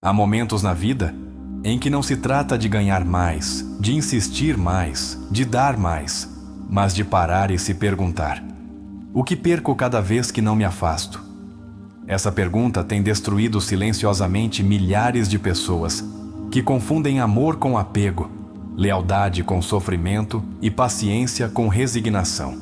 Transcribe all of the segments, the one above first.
Há momentos na vida em que não se trata de ganhar mais, de insistir mais, de dar mais, mas de parar e se perguntar: o que perco cada vez que não me afasto? Essa pergunta tem destruído silenciosamente milhares de pessoas que confundem amor com apego, lealdade com sofrimento e paciência com resignação.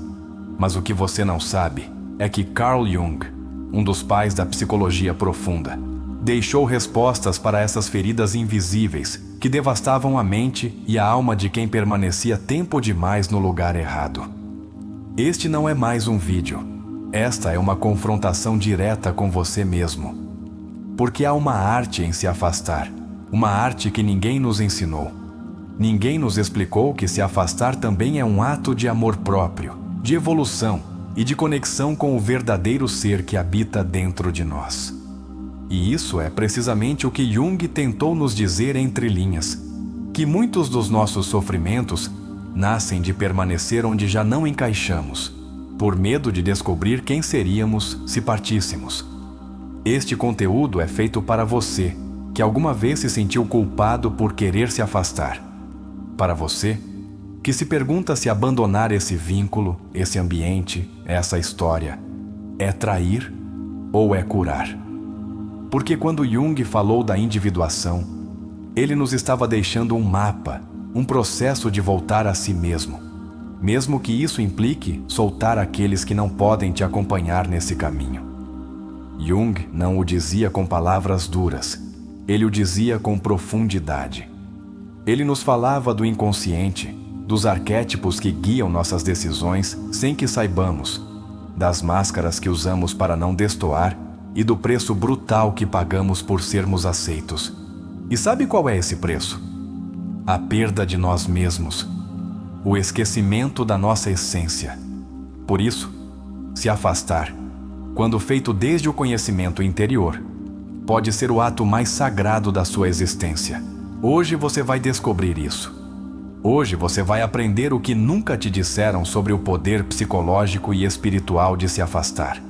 Mas o que você não sabe é que Carl Jung, um dos pais da psicologia profunda, deixou respostas para essas feridas invisíveis que devastavam a mente e a alma de quem permanecia tempo demais no lugar errado. Este não é mais um vídeo. Esta é uma confrontação direta com você mesmo. Porque há uma arte em se afastar, uma arte que ninguém nos ensinou. Ninguém nos explicou que se afastar também é um ato de amor próprio, de evolução e de conexão com o verdadeiro ser que habita dentro de nós. E isso é precisamente o que Jung tentou nos dizer entre linhas, que muitos dos nossos sofrimentos nascem de permanecer onde já não encaixamos, por medo de descobrir quem seríamos se partíssemos. Este conteúdo é feito para você, que alguma vez se sentiu culpado por querer se afastar. Para você, que se pergunta se abandonar esse vínculo, esse ambiente, essa história, é trair ou é curar? Porque quando Jung falou da individuação, ele nos estava deixando um mapa, um processo de voltar a si mesmo, mesmo que isso implique soltar aqueles que não podem te acompanhar nesse caminho. Jung não o dizia com palavras duras, ele o dizia com profundidade. Ele nos falava do inconsciente, dos arquétipos que guiam nossas decisões sem que saibamos, das máscaras que usamos para não destoar e do preço brutal que pagamos por sermos aceitos. E sabe qual é esse preço? A perda de nós mesmos, o esquecimento da nossa essência. Por isso, se afastar, quando feito desde o conhecimento interior, pode ser o ato mais sagrado da sua existência. Hoje você vai descobrir isso. Hoje você vai aprender o que nunca te disseram sobre o poder psicológico e espiritual de se afastar.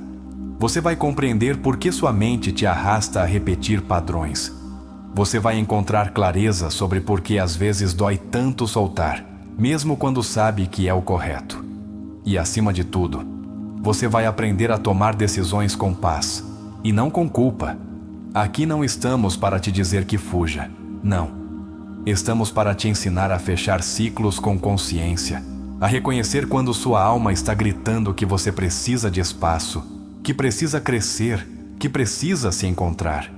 Você vai compreender por que sua mente te arrasta a repetir padrões. Você vai encontrar clareza sobre por que às vezes dói tanto soltar, mesmo quando sabe que é o correto. E acima de tudo, você vai aprender a tomar decisões com paz, e não com culpa. Aqui não estamos para te dizer que fuja, não. Estamos para te ensinar a fechar ciclos com consciência, a reconhecer quando sua alma está gritando que você precisa de espaço, que precisa crescer, que precisa se encontrar.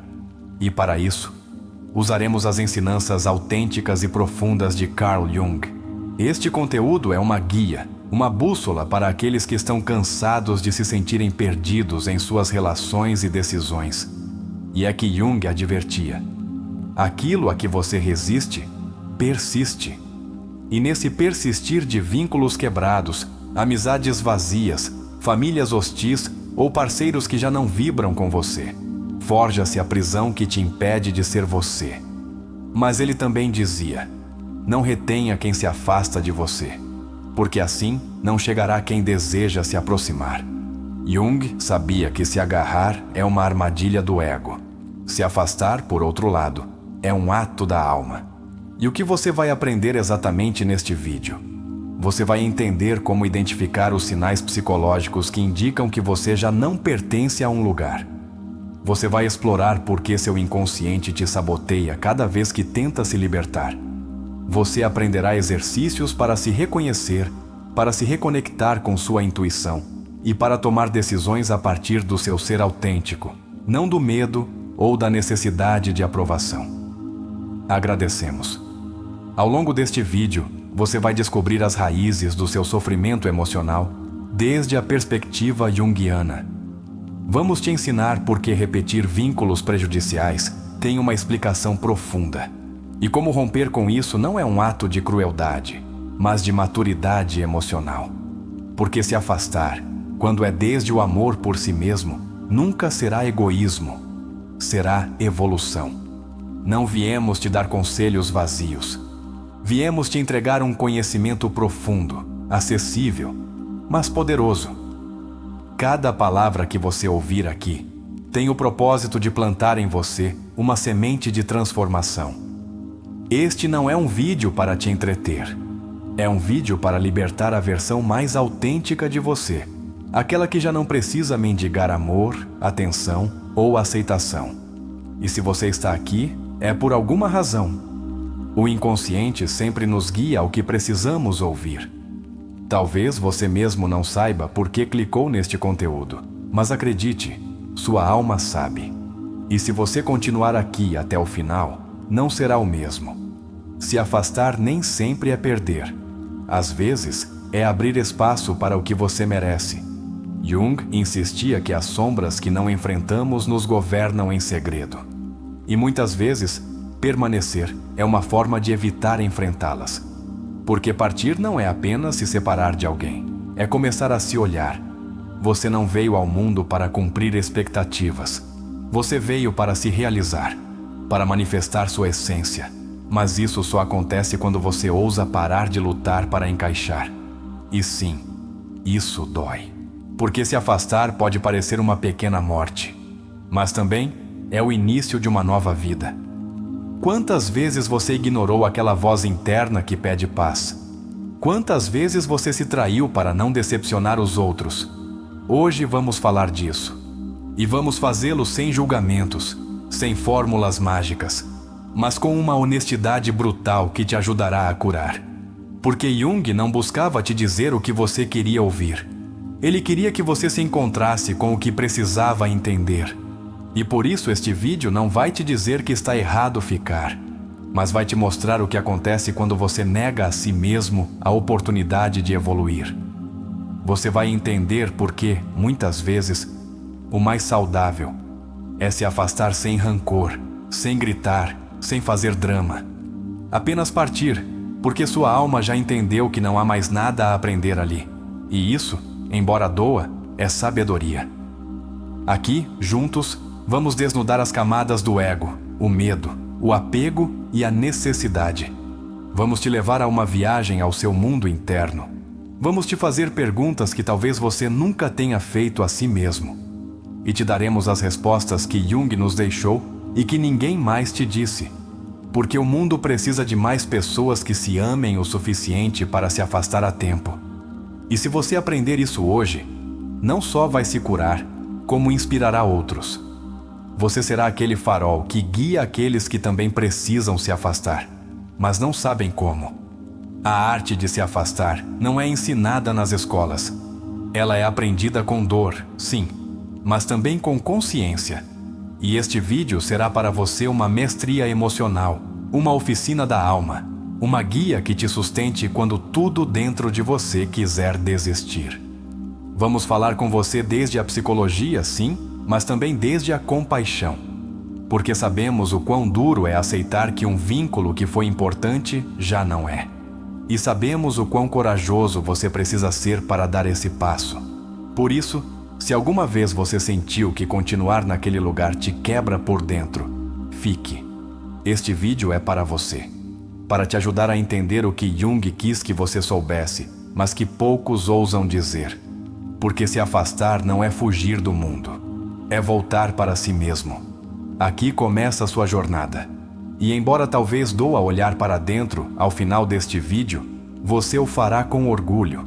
E para isso, usaremos as ensinanças autênticas e profundas de Carl Jung. Este conteúdo é uma guia, uma bússola para aqueles que estão cansados de se sentirem perdidos em suas relações e decisões. E é que Jung advertia: aquilo a que você resiste, persiste. E nesse persistir de vínculos quebrados, amizades vazias, famílias hostis ou parceiros que já não vibram com você, forja-se a prisão que te impede de ser você. Mas ele também dizia: não retenha quem se afasta de você, porque assim não chegará quem deseja se aproximar. Jung sabia que se agarrar é uma armadilha do ego. Se afastar, por outro lado, é um ato da alma. E o que você vai aprender exatamente neste vídeo? Você vai entender como identificar os sinais psicológicos que indicam que você já não pertence a um lugar. Você vai explorar por que seu inconsciente te saboteia cada vez que tenta se libertar. Você aprenderá exercícios para se reconhecer, para se reconectar com sua intuição e para tomar decisões a partir do seu ser autêntico, não do medo ou da necessidade de aprovação. Agradecemos. Ao longo deste vídeo, você vai descobrir as raízes do seu sofrimento emocional desde a perspectiva junguiana. Vamos te ensinar por que repetir vínculos prejudiciais tem uma explicação profunda e como romper com isso não é um ato de crueldade, mas de maturidade emocional. Porque se afastar, quando é desde o amor por si mesmo, nunca será egoísmo, será evolução. Não viemos te dar conselhos vazios. Viemos te entregar um conhecimento profundo, acessível, mas poderoso. Cada palavra que você ouvir aqui tem o propósito de plantar em você uma semente de transformação. Este não é um vídeo para te entreter. É um vídeo para libertar a versão mais autêntica de você, aquela que já não precisa mendigar amor, atenção ou aceitação. E se você está aqui, é por alguma razão. O inconsciente sempre nos guia ao que precisamos ouvir. Talvez você mesmo não saiba por que clicou neste conteúdo, mas acredite, sua alma sabe. E se você continuar aqui até o final, não será o mesmo. Se afastar nem sempre é perder. Às vezes, é abrir espaço para o que você merece. Jung insistia que as sombras que não enfrentamos nos governam em segredo. E muitas vezes, permanecer é uma forma de evitar enfrentá-las. Porque partir não é apenas se separar de alguém, é começar a se olhar. Você não veio ao mundo para cumprir expectativas. Você veio para se realizar, para manifestar sua essência. Mas isso só acontece quando você ousa parar de lutar para encaixar. E sim, isso dói. Porque se afastar pode parecer uma pequena morte, mas também é o início de uma nova vida. Quantas vezes você ignorou aquela voz interna que pede paz? Quantas vezes você se traiu para não decepcionar os outros? Hoje vamos falar disso. E vamos fazê-lo sem julgamentos, sem fórmulas mágicas, mas com uma honestidade brutal que te ajudará a curar. Porque Jung não buscava te dizer o que você queria ouvir. Ele queria que você se encontrasse com o que precisava entender. E por isso este vídeo não vai te dizer que está errado ficar, mas vai te mostrar o que acontece quando você nega a si mesmo a oportunidade de evoluir. Você vai entender por que, muitas vezes, o mais saudável é se afastar sem rancor, sem gritar, sem fazer drama. Apenas partir, porque sua alma já entendeu que não há mais nada a aprender ali. E isso, embora doa, é sabedoria. Aqui, juntos, vamos desnudar as camadas do ego, o medo, o apego e a necessidade. Vamos te levar a uma viagem ao seu mundo interno. Vamos te fazer perguntas que talvez você nunca tenha feito a si mesmo. E te daremos as respostas que Jung nos deixou e que ninguém mais te disse. Porque o mundo precisa de mais pessoas que se amem o suficiente para se afastar a tempo. E se você aprender isso hoje, não só vai se curar, como inspirará outros. Você será aquele farol que guia aqueles que também precisam se afastar, mas não sabem como. A arte de se afastar não é ensinada nas escolas. Ela é aprendida com dor, sim, mas também com consciência. E este vídeo será para você uma mestria emocional, uma oficina da alma, uma guia que te sustente quando tudo dentro de você quiser desistir. Vamos falar com você desde a psicologia, sim, mas também desde a compaixão. Porque sabemos o quão duro é aceitar que um vínculo que foi importante já não é. E sabemos o quão corajoso você precisa ser para dar esse passo. Por isso, se alguma vez você sentiu que continuar naquele lugar te quebra por dentro, fique. Este vídeo é para você. Para te ajudar a entender o que Jung quis que você soubesse, mas que poucos ousam dizer. Porque se afastar não é fugir do mundo. É voltar para si mesmo. Aqui começa a sua jornada. E embora talvez doa olhar para dentro ao final deste vídeo, você o fará com orgulho.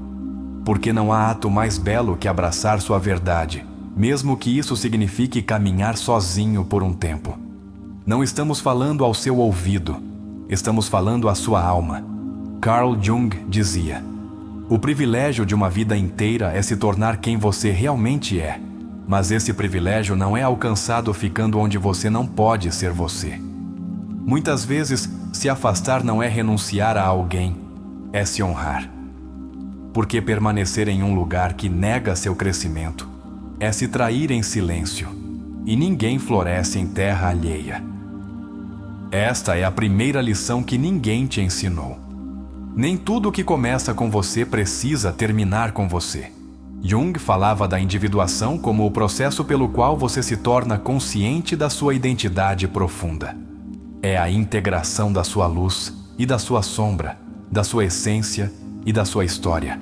Porque não há ato mais belo que abraçar sua verdade, mesmo que isso signifique caminhar sozinho por um tempo. Não estamos falando ao seu ouvido, estamos falando à sua alma. Carl Jung dizia: o privilégio de uma vida inteira é se tornar quem você realmente é. Mas esse privilégio não é alcançado ficando onde você não pode ser você. Muitas vezes, se afastar não é renunciar a alguém, é se honrar. Porque permanecer em um lugar que nega seu crescimento é se trair em silêncio, e ninguém floresce em terra alheia. Esta é a primeira lição que ninguém te ensinou. Nem tudo que começa com você precisa terminar com você. Jung falava da individuação como o processo pelo qual você se torna consciente da sua identidade profunda. É a integração da sua luz e da sua sombra, da sua essência e da sua história.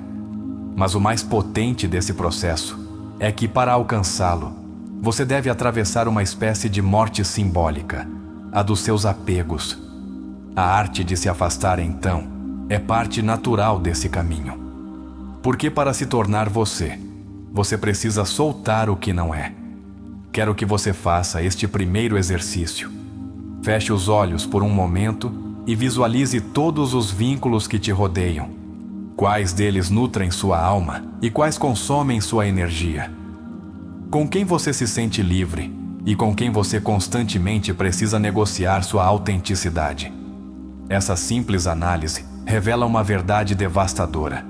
Mas o mais potente desse processo é que, para alcançá-lo, Você deve atravessar uma espécie de morte simbólica, a dos seus apegos. A arte de se afastar, então, é parte natural desse caminho. Porque para se tornar você, você precisa soltar o que não é. Quero que você faça este primeiro exercício. Feche os olhos por um momento e visualize todos os vínculos que te rodeiam. Quais deles nutrem sua alma e quais consomem sua energia? Com quem você se sente livre e com quem você constantemente precisa negociar sua autenticidade? Essa simples análise revela uma verdade devastadora.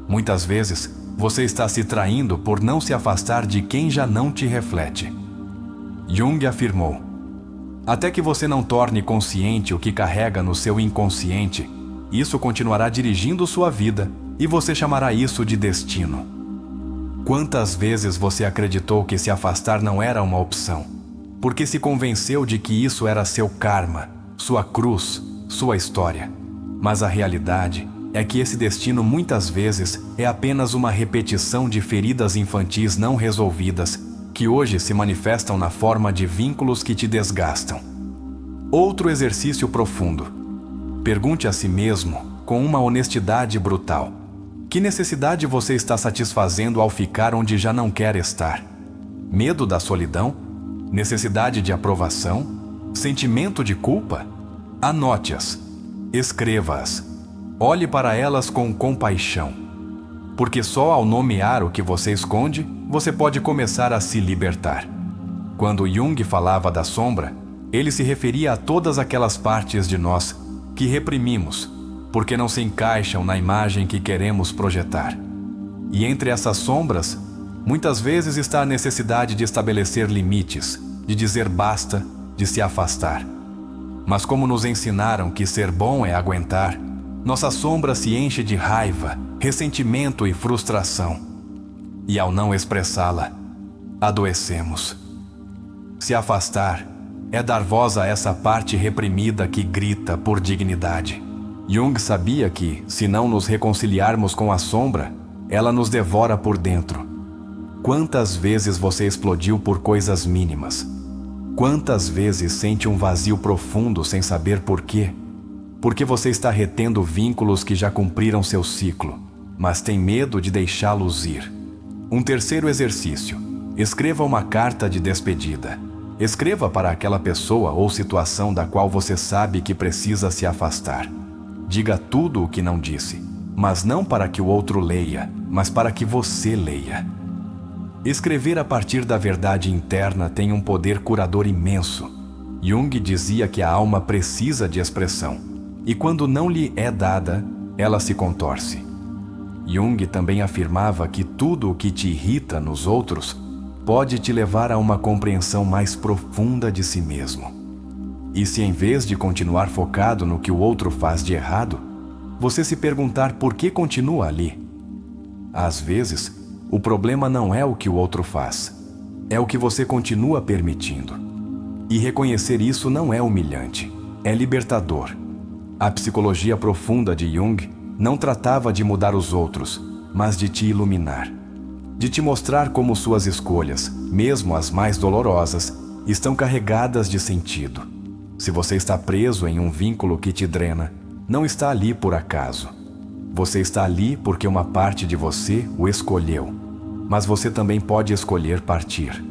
Muitas vezes, você está se traindo por não se afastar de quem já não te reflete. Jung afirmou: até que você não torne consciente o que carrega no seu inconsciente, isso continuará dirigindo sua vida e você chamará isso de destino. Quantas vezes você acreditou que se afastar não era uma opção, porque se convenceu de que isso era seu karma, sua cruz, sua história? Mas a realidade é que esse destino muitas vezes é apenas uma repetição de feridas infantis não resolvidas que hoje se manifestam na forma de vínculos que te desgastam. Outro exercício profundo. Pergunte a si mesmo, com uma honestidade brutal: que necessidade você está satisfazendo ao ficar onde já não quer estar? Medo da solidão? Necessidade de aprovação? Sentimento de culpa? Anote-as. Escreva-as. Olhe para elas com compaixão. Porque só ao nomear o que você esconde, você pode começar a se libertar. Quando Jung falava da sombra, ele se referia a todas aquelas partes de nós que reprimimos, porque não se encaixam na imagem que queremos projetar. E entre essas sombras, muitas vezes está a necessidade de estabelecer limites, de dizer basta, de se afastar. Mas como nos ensinaram que ser bom é aguentar, nossa sombra se enche de raiva, ressentimento e frustração. E ao não expressá-la, adoecemos. Se afastar é dar voz a essa parte reprimida que grita por dignidade. Jung sabia que, se não nos reconciliarmos com a sombra, ela nos devora por dentro. Quantas vezes você explodiu por coisas mínimas? Quantas vezes sente um vazio profundo sem saber por quê? Porque você está retendo vínculos que já cumpriram seu ciclo, mas tem medo de deixá-los ir. Um terceiro exercício. Escreva uma carta de despedida. Escreva para aquela pessoa ou situação da qual você sabe que precisa se afastar. Diga tudo o que não disse, mas não para que o outro leia, mas para que você leia. Escrever a partir da verdade interna tem um poder curador imenso. Jung dizia que a alma precisa de expressão, e quando não lhe é dada, ela se contorce. Jung também afirmava que tudo o que te irrita nos outros pode te levar a uma compreensão mais profunda de si mesmo. E se em vez de continuar focado no que o outro faz de errado, você se perguntar por que continua ali? Às vezes, o problema não é o que o outro faz, é o que você continua permitindo. E reconhecer isso não é humilhante, é libertador. A psicologia profunda de Jung não tratava de mudar os outros, mas de te iluminar. De te mostrar como suas escolhas, mesmo as mais dolorosas, estão carregadas de sentido. Se você está preso em um vínculo que te drena, não está ali por acaso. Você está ali porque uma parte de você o escolheu. Mas você também pode escolher partir.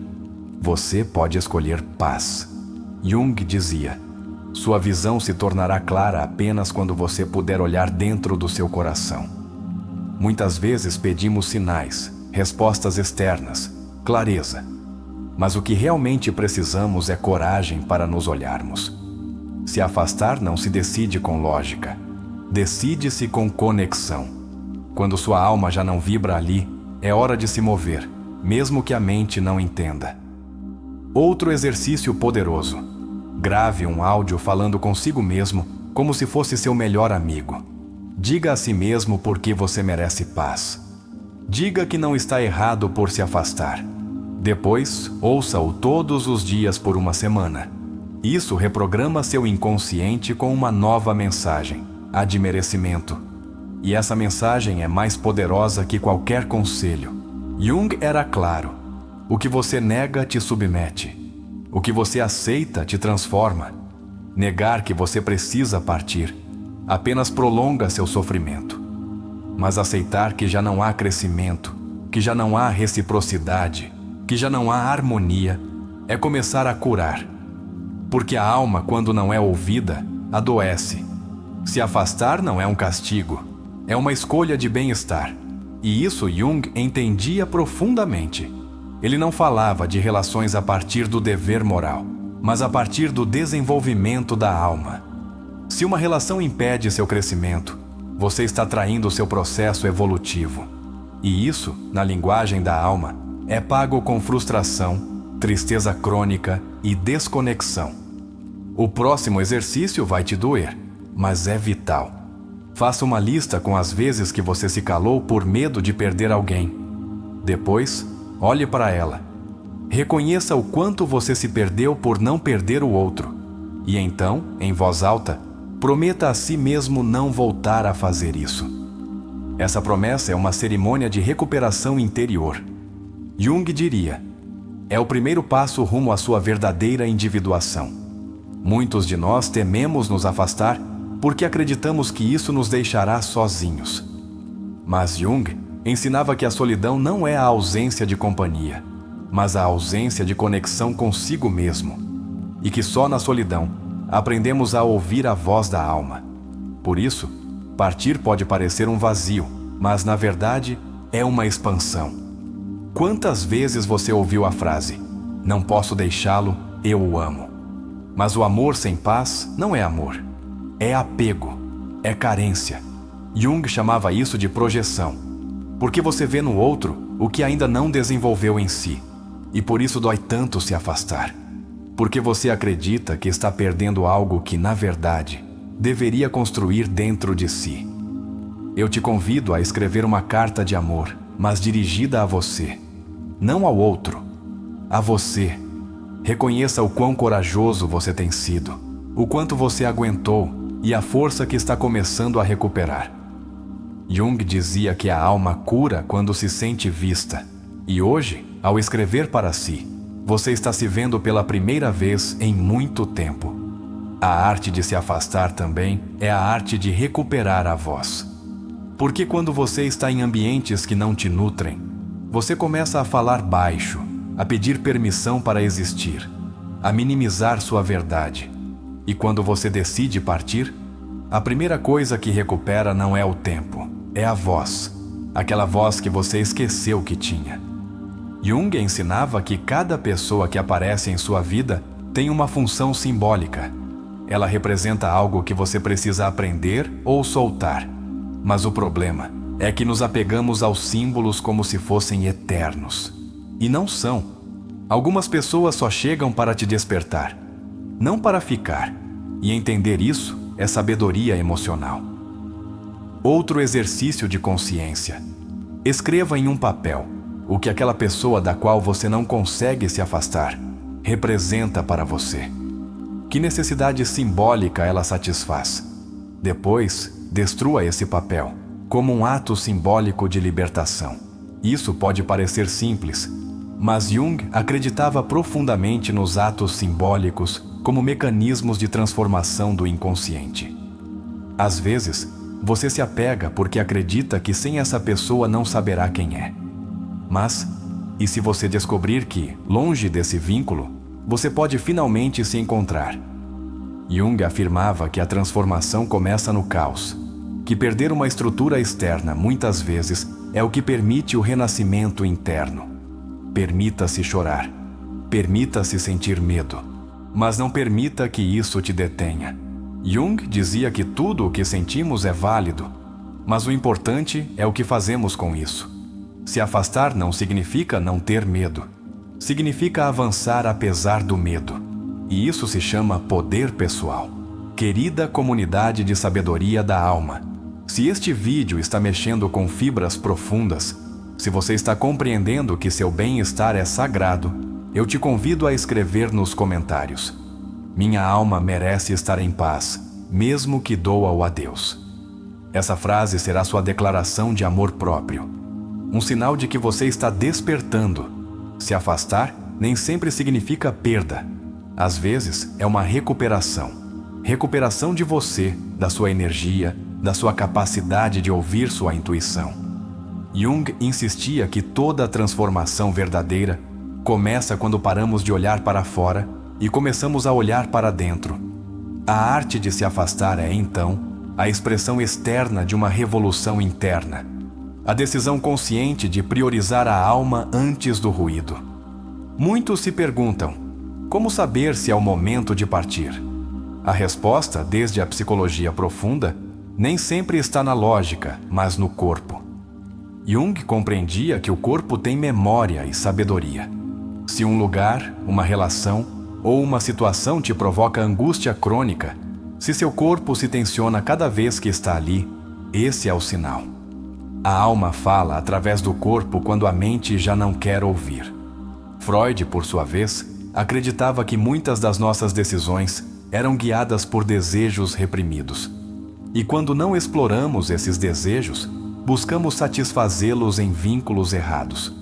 Você pode escolher paz. Jung dizia: sua visão se tornará clara apenas quando você puder olhar dentro do seu coração. Muitas vezes pedimos sinais, respostas externas, clareza. Mas o que realmente precisamos é coragem para nos olharmos. Se afastar não se decide com lógica. Decide-se com conexão. Quando sua alma já não vibra ali, é hora de se mover, mesmo que a mente não entenda. Outro exercício poderoso. Grave um áudio falando consigo mesmo como se fosse seu melhor amigo. Diga a si mesmo por que você merece paz. Diga que não está errado por se afastar. Depois, ouça-o todos os dias por uma semana. Isso reprograma seu inconsciente com uma nova mensagem, a de merecimento. E essa mensagem é mais poderosa que qualquer conselho. Jung era claro: O que você nega te submete. O que você aceita te transforma. Negar que você precisa partir apenas prolonga seu sofrimento. Mas aceitar que já não há crescimento, que já não há reciprocidade, que já não há harmonia, é começar a curar. Porque a alma, quando não é ouvida, adoece. Se afastar não é um castigo, é uma escolha de bem-estar. E isso Jung entendia profundamente. Ele não falava de relações a partir do dever moral, mas a partir do desenvolvimento da alma. Se uma relação impede seu crescimento, você está traindo seu processo evolutivo. E isso, na linguagem da alma, é pago com frustração, tristeza crônica e desconexão. O próximo exercício vai te doer, mas é vital. Faça uma lista com as vezes que você se calou por medo de perder alguém. Depois, olhe para ela. Reconheça o quanto você se perdeu por não perder o outro. E então, em voz alta, prometa a si mesmo não voltar a fazer isso. Essa promessa é uma cerimônia de recuperação interior. Jung diria: é o primeiro passo rumo à sua verdadeira individuação. Muitos de nós tememos nos afastar porque acreditamos que isso nos deixará sozinhos. Mas Jung ensinava que a solidão não é a ausência de companhia, mas a ausência de conexão consigo mesmo, e que só na solidão aprendemos a ouvir a voz da alma. Por isso, partir pode parecer um vazio, mas na verdade é uma expansão. Quantas vezes você ouviu a frase: "Não posso deixá-lo, eu o amo"? Mas o amor sem paz não é amor. É apego, é carência. Jung chamava isso de projeção, porque você vê no outro o que ainda não desenvolveu em si, e por isso dói tanto se afastar. Porque você acredita que está perdendo algo que, na verdade, deveria construir dentro de si. Eu te convido a escrever uma carta de amor, mas dirigida a você, não ao outro, a você. Reconheça o quão corajoso você tem sido, o quanto você aguentou e a força que está começando a recuperar. Jung dizia que a alma cura quando se sente vista, e hoje, ao escrever para si, você está se vendo pela primeira vez em muito tempo. A arte de se afastar também é a arte de recuperar a voz. Porque quando você está em ambientes que não te nutrem, você começa a falar baixo, a pedir permissão para existir, a minimizar sua verdade. E quando você decide partir, a primeira coisa que recupera não é o tempo, é a voz, aquela voz que você esqueceu que tinha. Jung ensinava que cada pessoa que aparece em sua vida tem uma função simbólica. Ela representa algo que você precisa aprender ou soltar. Mas o problema é que nos apegamos aos símbolos como se fossem eternos. E não são. Algumas pessoas só chegam para te despertar, não para ficar. E entender isso é sabedoria emocional. Outro exercício de consciência. Escreva em um papel o que aquela pessoa da qual você não consegue se afastar representa para você. Que necessidade simbólica ela satisfaz? Depois, destrua esse papel, como um ato simbólico de libertação. Isso pode parecer simples, mas Jung acreditava profundamente nos atos simbólicos como mecanismos de transformação do inconsciente. Às vezes, você se apega porque acredita que sem essa pessoa não saberá quem é. Mas, e se você descobrir que, longe desse vínculo, você pode finalmente se encontrar? Jung afirmava que a transformação começa no caos, que perder uma estrutura externa muitas vezes é o que permite o renascimento interno. Permita-se chorar, permita-se sentir medo, mas não permita que isso te detenha. Jung dizia que tudo o que sentimos é válido, mas o importante é o que fazemos com isso. Se afastar não significa não ter medo. Significa avançar apesar do medo. E isso se chama poder pessoal. Querida comunidade de sabedoria da alma, se este vídeo está mexendo com fibras profundas, se você está compreendendo que seu bem-estar é sagrado, eu te convido a escrever nos comentários: "Minha alma merece estar em paz, mesmo que doa-o a Deus." Essa frase será sua declaração de amor próprio. Um sinal de que você está despertando. Se afastar nem sempre significa perda. Às vezes é uma recuperação. Recuperação de você, da sua energia, da sua capacidade de ouvir sua intuição. Jung insistia que toda a transformação verdadeira começa quando paramos de olhar para fora e começamos a olhar para dentro. A arte de se afastar é, então, a expressão externa de uma revolução interna. A decisão consciente de priorizar a alma antes do ruído. Muitos se perguntam: como saber se é o momento de partir? A resposta, desde a psicologia profunda, nem sempre está na lógica, mas no corpo. Jung compreendia que o corpo tem memória e sabedoria. Se um lugar, uma relação ou uma situação te provoca angústia crônica, se seu corpo se tensiona cada vez que está ali, esse é o sinal. A alma fala através do corpo quando a mente já não quer ouvir. Freud, por sua vez, acreditava que muitas das nossas decisões eram guiadas por desejos reprimidos. E quando não exploramos esses desejos, buscamos satisfazê-los em vínculos errados.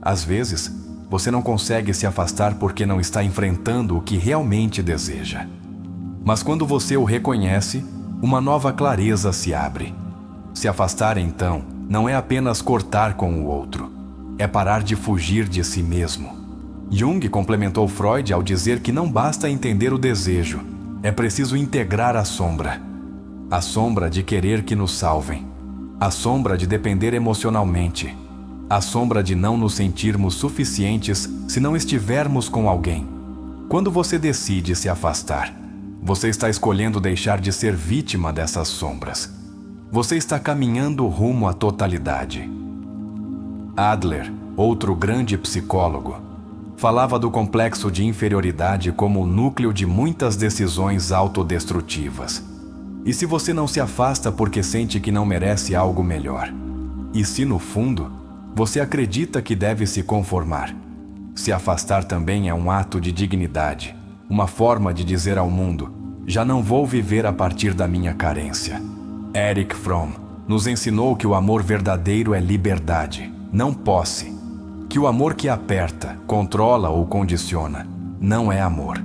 Às vezes, você não consegue se afastar porque não está enfrentando o que realmente deseja. Mas quando você o reconhece, uma nova clareza se abre. Se afastar, então, não é apenas cortar com o outro. É parar de fugir de si mesmo. Jung complementou Freud ao dizer que não basta entender o desejo, é preciso integrar a sombra. A sombra de querer que nos salvem. A sombra de depender emocionalmente. A sombra de não nos sentirmos suficientes se não estivermos com alguém. Quando você decide se afastar, você está escolhendo deixar de ser vítima dessas sombras. Você está caminhando rumo à totalidade. Adler, outro grande psicólogo, falava do complexo de inferioridade como o núcleo de muitas decisões autodestrutivas. E se você não se afasta porque sente que não merece algo melhor? E se, no fundo, você acredita que deve se conformar? Se afastar também é um ato de dignidade, uma forma de dizer ao mundo: já não vou viver a partir da minha carência. Erich Fromm nos ensinou que o amor verdadeiro é liberdade, não posse. Que o amor que aperta, controla ou condiciona não é amor.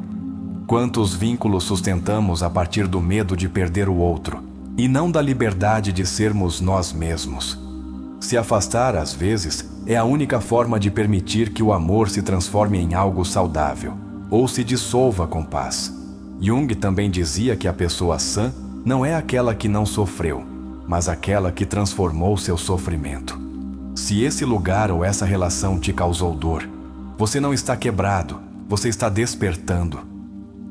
Quantos vínculos sustentamos a partir do medo de perder o outro e não da liberdade de sermos nós mesmos? Se afastar, às vezes, é a única forma de permitir que o amor se transforme em algo saudável ou se dissolva com paz. Jung também dizia que a pessoa sã não é aquela que não sofreu, mas aquela que transformou seu sofrimento. Se esse lugar ou essa relação te causou dor, você não está quebrado, você está despertando.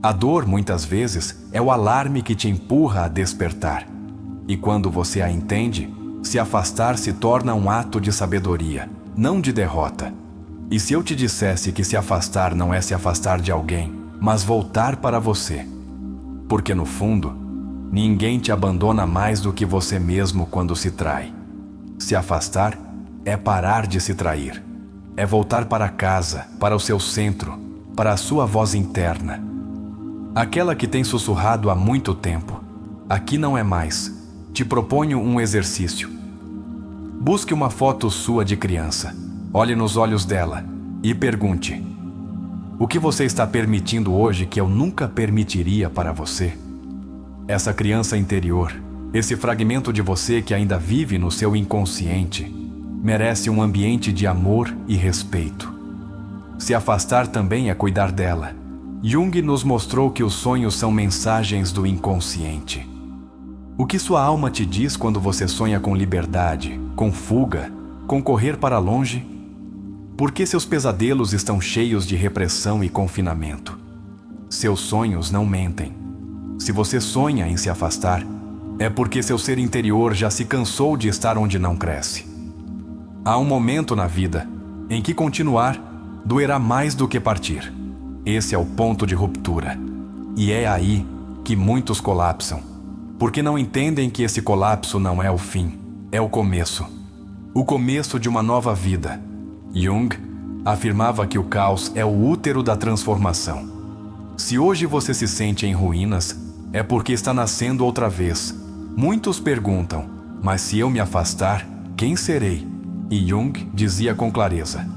A dor, muitas vezes, é o alarme que te empurra a despertar. E quando você a entende, se afastar se torna um ato de sabedoria, não de derrota. E se eu te dissesse que se afastar não é se afastar de alguém, mas voltar para você? Porque no fundo, ninguém te abandona mais do que você mesmo quando se trai. Se afastar é parar de se trair. É voltar para casa, para o seu centro, para a sua voz interna. Aquela que tem sussurrado há muito tempo. Aqui não é mais. Te proponho um exercício. Busque uma foto sua de criança. Olhe nos olhos dela e pergunte: o que você está permitindo hoje que eu nunca permitiria para você? Essa criança interior, esse fragmento de você que ainda vive no seu inconsciente, merece um ambiente de amor e respeito. Se afastar também é cuidar dela. Jung nos mostrou que os sonhos são mensagens do inconsciente. O que sua alma te diz quando você sonha com liberdade, com fuga, com correr para longe? Por que seus pesadelos estão cheios de repressão e confinamento? Seus sonhos não mentem. Se você sonha em se afastar, é porque seu ser interior já se cansou de estar onde não cresce. Há um momento na vida em que continuar doerá mais do que partir. Esse é o ponto de ruptura. E é aí que muitos colapsam, porque não entendem que esse colapso não é o fim, é o começo. O começo de uma nova vida. Jung afirmava que o caos é o útero da transformação. Se hoje você se sente em ruínas, é porque está nascendo outra vez. Muitos perguntam: mas se eu me afastar, quem serei? E Jung dizia com clareza: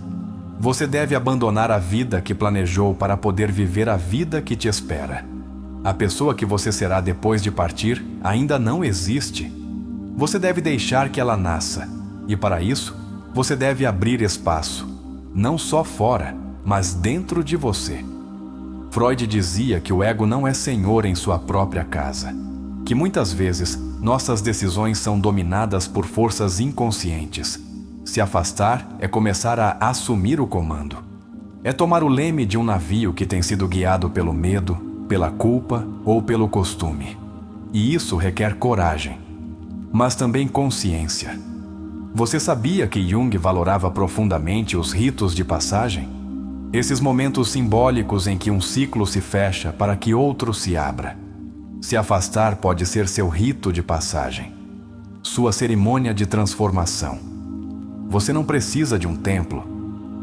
Você deve abandonar a vida que planejou para poder viver a vida que te espera. A pessoa que você será depois de partir ainda não existe. Você deve deixar que ela nasça, e para isso, você deve abrir espaço, não só fora, mas dentro de você. Freud dizia que o ego não é senhor em sua própria casa, que muitas vezes nossas decisões são dominadas por forças inconscientes. Se afastar é começar a assumir o comando. É tomar o leme de um navio que tem sido guiado pelo medo, pela culpa ou pelo costume. E isso requer coragem, mas também consciência. Você sabia que Jung valorava profundamente os ritos de passagem? Esses momentos simbólicos em que um ciclo se fecha para que outro se abra. Se afastar pode ser seu rito de passagem, sua cerimônia de transformação. Você não precisa de um templo,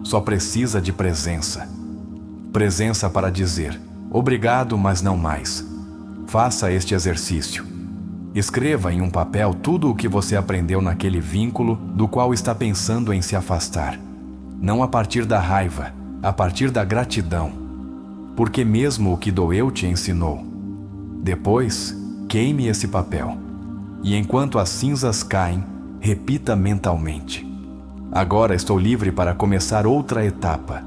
só precisa de presença. Presença para dizer, obrigado, mas não mais. Faça este exercício. Escreva em um papel tudo o que você aprendeu naquele vínculo do qual está pensando em se afastar. Não a partir da raiva, a partir da gratidão. Porque mesmo o que doeu te ensinou. Depois, queime esse papel. E enquanto as cinzas caem, repita mentalmente: agora estou livre para começar outra etapa.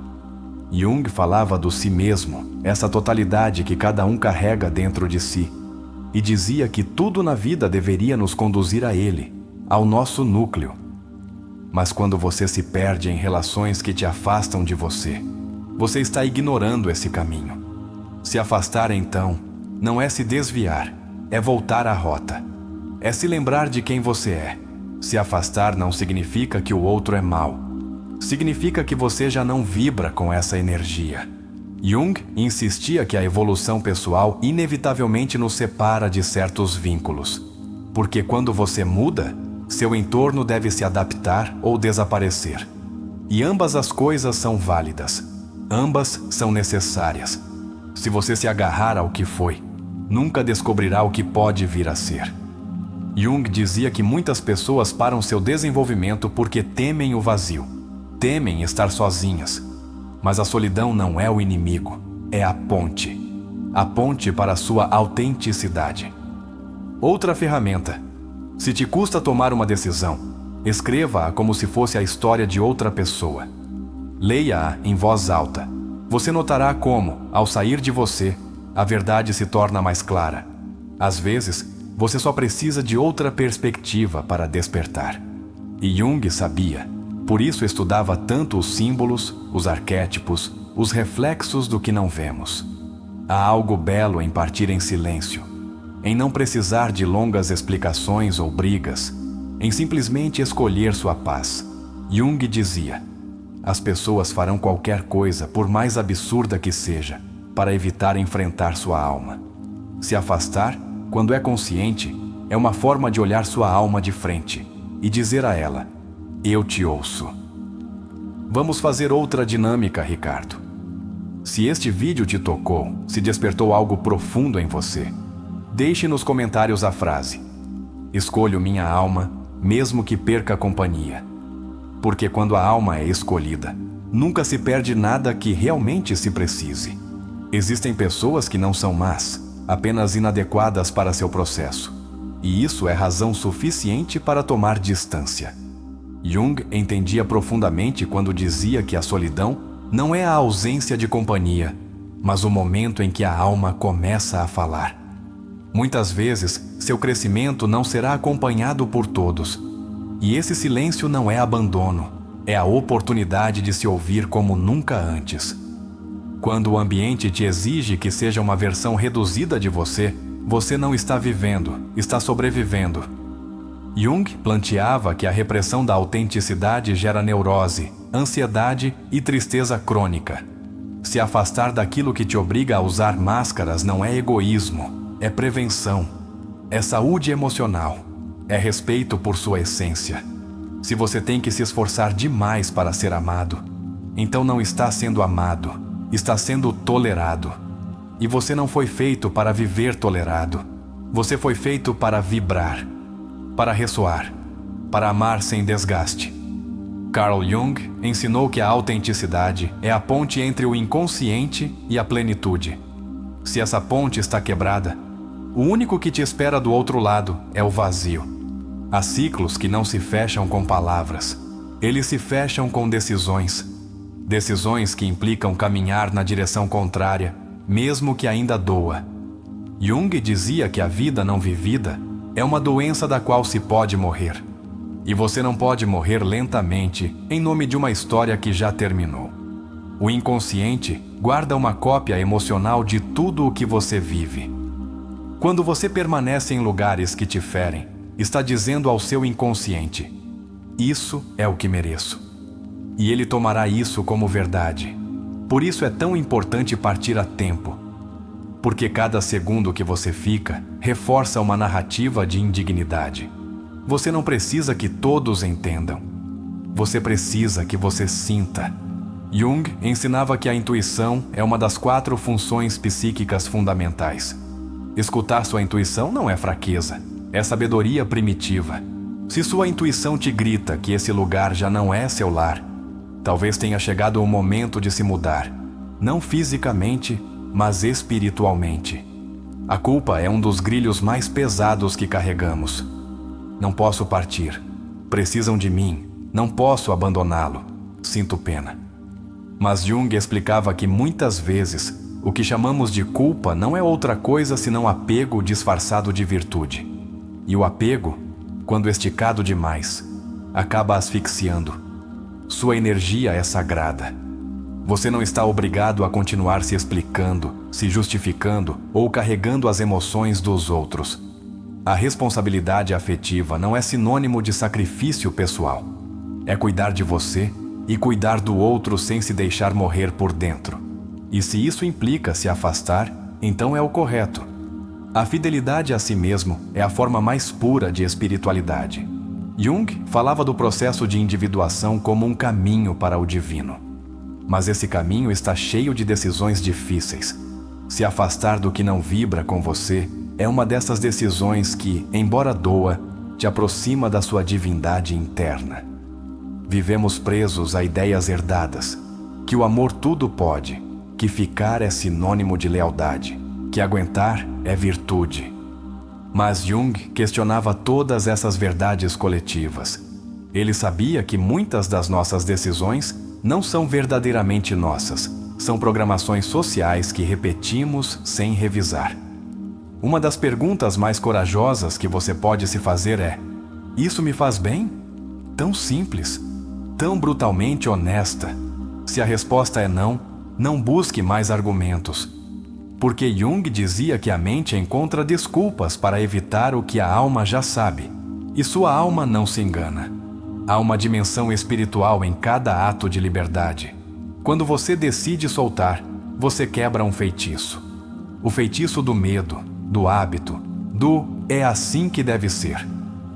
Jung falava do si mesmo, essa totalidade que cada um carrega dentro de si, e dizia que tudo na vida deveria nos conduzir a ele, ao nosso núcleo. Mas quando você se perde em relações que te afastam de você, você está ignorando esse caminho. Se afastar, então, não é se desviar, é voltar à rota. É se lembrar de quem você é. Se afastar não significa que o outro é mau. Significa que você já não vibra com essa energia. Jung insistia que a evolução pessoal inevitavelmente nos separa de certos vínculos. Porque quando você muda, seu entorno deve se adaptar ou desaparecer. E ambas as coisas são válidas. Ambas são necessárias. Se você se agarrar ao que foi, nunca descobrirá o que pode vir a ser. Jung dizia que muitas pessoas param seu desenvolvimento porque temem o vazio, temem estar sozinhas. Mas a solidão não é o inimigo, é a ponte para a sua autenticidade. Outra ferramenta: se te custa tomar uma decisão, escreva-a como se fosse a história de outra pessoa. Leia-a em voz alta. Você notará como, ao sair de você, a verdade se torna mais clara. Às vezes, você só precisa de outra perspectiva para despertar. E Jung sabia, por isso estudava tanto os símbolos, os arquétipos, os reflexos do que não vemos. Há algo belo em partir em silêncio, em não precisar de longas explicações ou brigas, em simplesmente escolher sua paz. Jung dizia: as pessoas farão qualquer coisa, por mais absurda que seja, para evitar enfrentar sua alma. Se afastar, quando é consciente, é uma forma de olhar sua alma de frente e dizer a ela: eu te ouço. Vamos fazer outra dinâmica, Ricardo. Se este vídeo te tocou, se despertou algo profundo em você, deixe nos comentários a frase: escolho minha alma, mesmo que perca a companhia. Porque quando a alma é escolhida, nunca se perde nada que realmente se precise. Existem pessoas que não são más, apenas inadequadas para seu processo. E isso é razão suficiente para tomar distância. Jung entendia profundamente quando dizia que a solidão não é a ausência de companhia, mas o momento em que a alma começa a falar. Muitas vezes, seu crescimento não será acompanhado por todos. E esse silêncio não é abandono, é a oportunidade de se ouvir como nunca antes. Quando o ambiente te exige que seja uma versão reduzida de você, você não está vivendo, está sobrevivendo. Jung planteava que a repressão da autenticidade gera neurose, ansiedade e tristeza crônica. Se afastar daquilo que te obriga a usar máscaras não é egoísmo, é prevenção, é saúde emocional, é respeito por sua essência. Se você tem que se esforçar demais para ser amado, então não está sendo amado, está sendo tolerado. E você não foi feito para viver tolerado. Você foi feito para vibrar, para ressoar, para amar sem desgaste. Carl Jung ensinou que a autenticidade é a ponte entre o inconsciente e a plenitude. Se essa ponte está quebrada, o único que te espera do outro lado é o vazio. Há ciclos que não se fecham com palavras. Eles se fecham com decisões. Decisões que implicam caminhar na direção contrária, mesmo que ainda doa. Jung dizia que a vida não vivida é uma doença da qual se pode morrer. E você não pode morrer lentamente em nome de uma história que já terminou. O inconsciente guarda uma cópia emocional de tudo o que você vive. Quando você permanece em lugares que te ferem, está dizendo ao seu inconsciente: isso é o que mereço. E ele tomará isso como verdade. Por isso é tão importante partir a tempo. Porque cada segundo que você fica reforça uma narrativa de indignidade. Você não precisa que todos entendam. Você precisa que você sinta. Jung ensinava que a intuição é uma das 4 funções psíquicas fundamentais. Escutar sua intuição não é fraqueza, é sabedoria primitiva. Se sua intuição te grita que esse lugar já não é seu lar, talvez tenha chegado o momento de se mudar, não fisicamente, mas espiritualmente. A culpa é um dos grilhos mais pesados que carregamos. Não posso partir. Precisam de mim. Não posso abandoná-lo. Sinto pena. Mas Jung explicava que muitas vezes o que chamamos de culpa não é outra coisa senão apego disfarçado de virtude. E o apego, quando esticado demais, acaba asfixiando. Sua energia é sagrada. Você não está obrigado a continuar se explicando, se justificando ou carregando as emoções dos outros. A responsabilidade afetiva não é sinônimo de sacrifício pessoal. É cuidar de você e cuidar do outro sem se deixar morrer por dentro. E se isso implica se afastar, então é o correto. A fidelidade a si mesmo é a forma mais pura de espiritualidade. Jung falava do processo de individuação como um caminho para o divino. Mas esse caminho está cheio de decisões difíceis. Se afastar do que não vibra com você é uma dessas decisões que, embora doa, te aproxima da sua divindade interna. Vivemos presos a ideias herdadas, que o amor tudo pode, que ficar é sinônimo de lealdade, que aguentar é virtude. Mas Jung questionava todas essas verdades coletivas. Ele sabia que muitas das nossas decisões não são verdadeiramente nossas, são programações sociais que repetimos sem revisar. Uma das perguntas mais corajosas que você pode se fazer é: isso me faz bem? Tão simples, tão brutalmente honesta. Se a resposta é não, não busque mais argumentos. Porque Jung dizia que a mente encontra desculpas para evitar o que a alma já sabe. E sua alma não se engana. Há uma dimensão espiritual em cada ato de liberdade. Quando você decide soltar, você quebra um feitiço. O feitiço do medo, do hábito, do é assim que deve ser.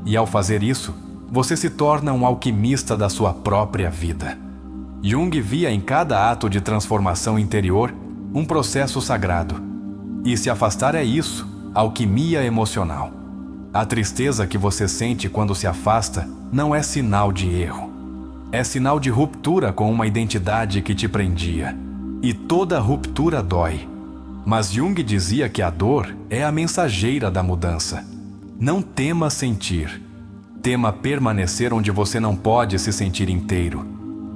E ao fazer isso, você se torna um alquimista da sua própria vida. Jung via em cada ato de transformação interior um processo sagrado. E se afastar é isso, alquimia emocional. A tristeza que você sente quando se afasta não é sinal de erro. É sinal de ruptura com uma identidade que te prendia. E toda ruptura dói. Mas Jung dizia que a dor é a mensageira da mudança. Não tema sentir. Tema permanecer onde você não pode se sentir inteiro.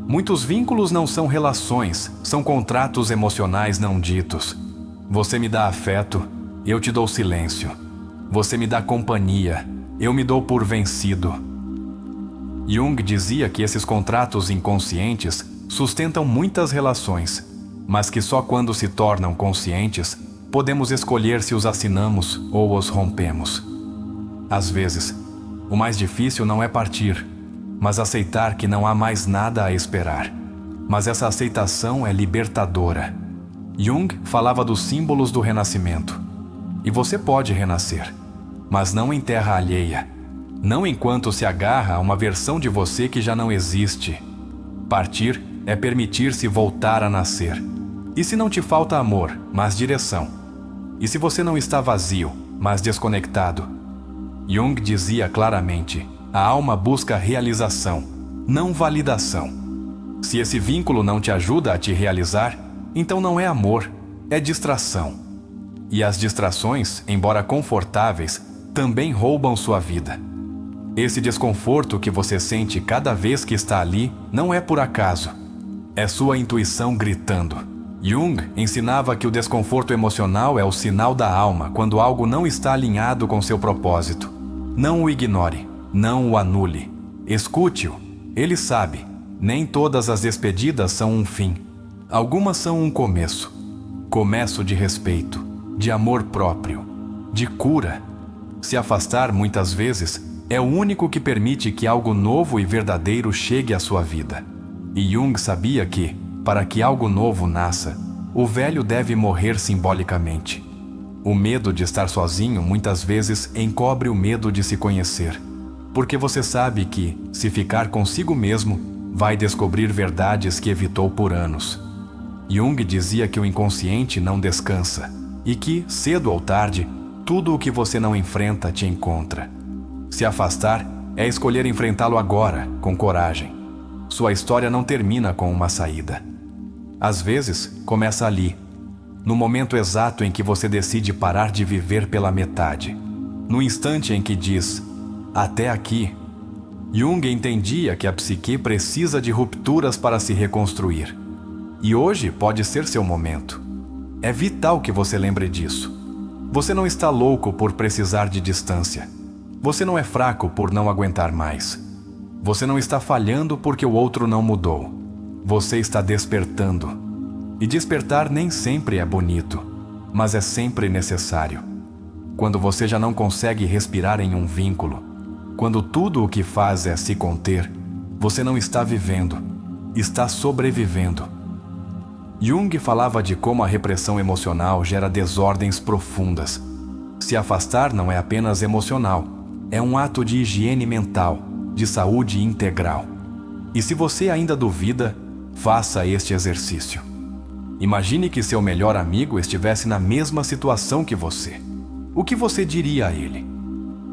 Muitos vínculos não são relações, são contratos emocionais não ditos. Você me dá afeto, eu te dou silêncio. Você me dá companhia, eu me dou por vencido. Jung dizia que esses contratos inconscientes sustentam muitas relações, mas que só quando se tornam conscientes podemos escolher se os assinamos ou os rompemos. Às vezes, o mais difícil não é partir, mas aceitar que não há mais nada a esperar. Mas essa aceitação é libertadora. Jung falava dos símbolos do renascimento. E você pode renascer, mas não em terra alheia. Não enquanto se agarra a uma versão de você que já não existe. Partir é permitir-se voltar a nascer. E se não te falta amor, mas direção? E se você não está vazio, mas desconectado? Jung dizia claramente: a alma busca realização, não validação. Se esse vínculo não te ajuda a te realizar, então não é amor, é distração. E as distrações, embora confortáveis, também roubam sua vida. Esse desconforto que você sente cada vez que está ali não é por acaso. É sua intuição gritando. Jung ensinava que o desconforto emocional é o sinal da alma quando algo não está alinhado com seu propósito. Não o ignore, não o anule. Escute-o. Ele sabe. Nem todas as despedidas são um fim. Algumas são um começo. Começo de respeito, de amor próprio, de cura. Se afastar, muitas vezes, é o único que permite que algo novo e verdadeiro chegue à sua vida. E Jung sabia que, para que algo novo nasça, o velho deve morrer simbolicamente. O medo de estar sozinho muitas vezes encobre o medo de se conhecer, porque você sabe que, se ficar consigo mesmo, vai descobrir verdades que evitou por anos. Jung dizia que o inconsciente não descansa e que, cedo ou tarde, tudo o que você não enfrenta te encontra. Se afastar é escolher enfrentá-lo agora, com coragem. Sua história não termina com uma saída. Às vezes, começa ali, no momento exato em que você decide parar de viver pela metade. No instante em que diz, até aqui. Jung entendia que a psique precisa de rupturas para se reconstruir. E hoje pode ser seu momento. É vital que você lembre disso. Você não está louco por precisar de distância. Você não é fraco por não aguentar mais. Você não está falhando porque o outro não mudou. Você está despertando. E despertar nem sempre é bonito, mas é sempre necessário. Quando você já não consegue respirar em um vínculo, quando tudo o que faz é se conter, você não está vivendo, está sobrevivendo. Jung falava de como a repressão emocional gera desordens profundas. Se afastar não é apenas emocional, é um ato de higiene mental, de saúde integral. E se você ainda duvida, faça este exercício. Imagine que seu melhor amigo estivesse na mesma situação que você. O que você diria a ele?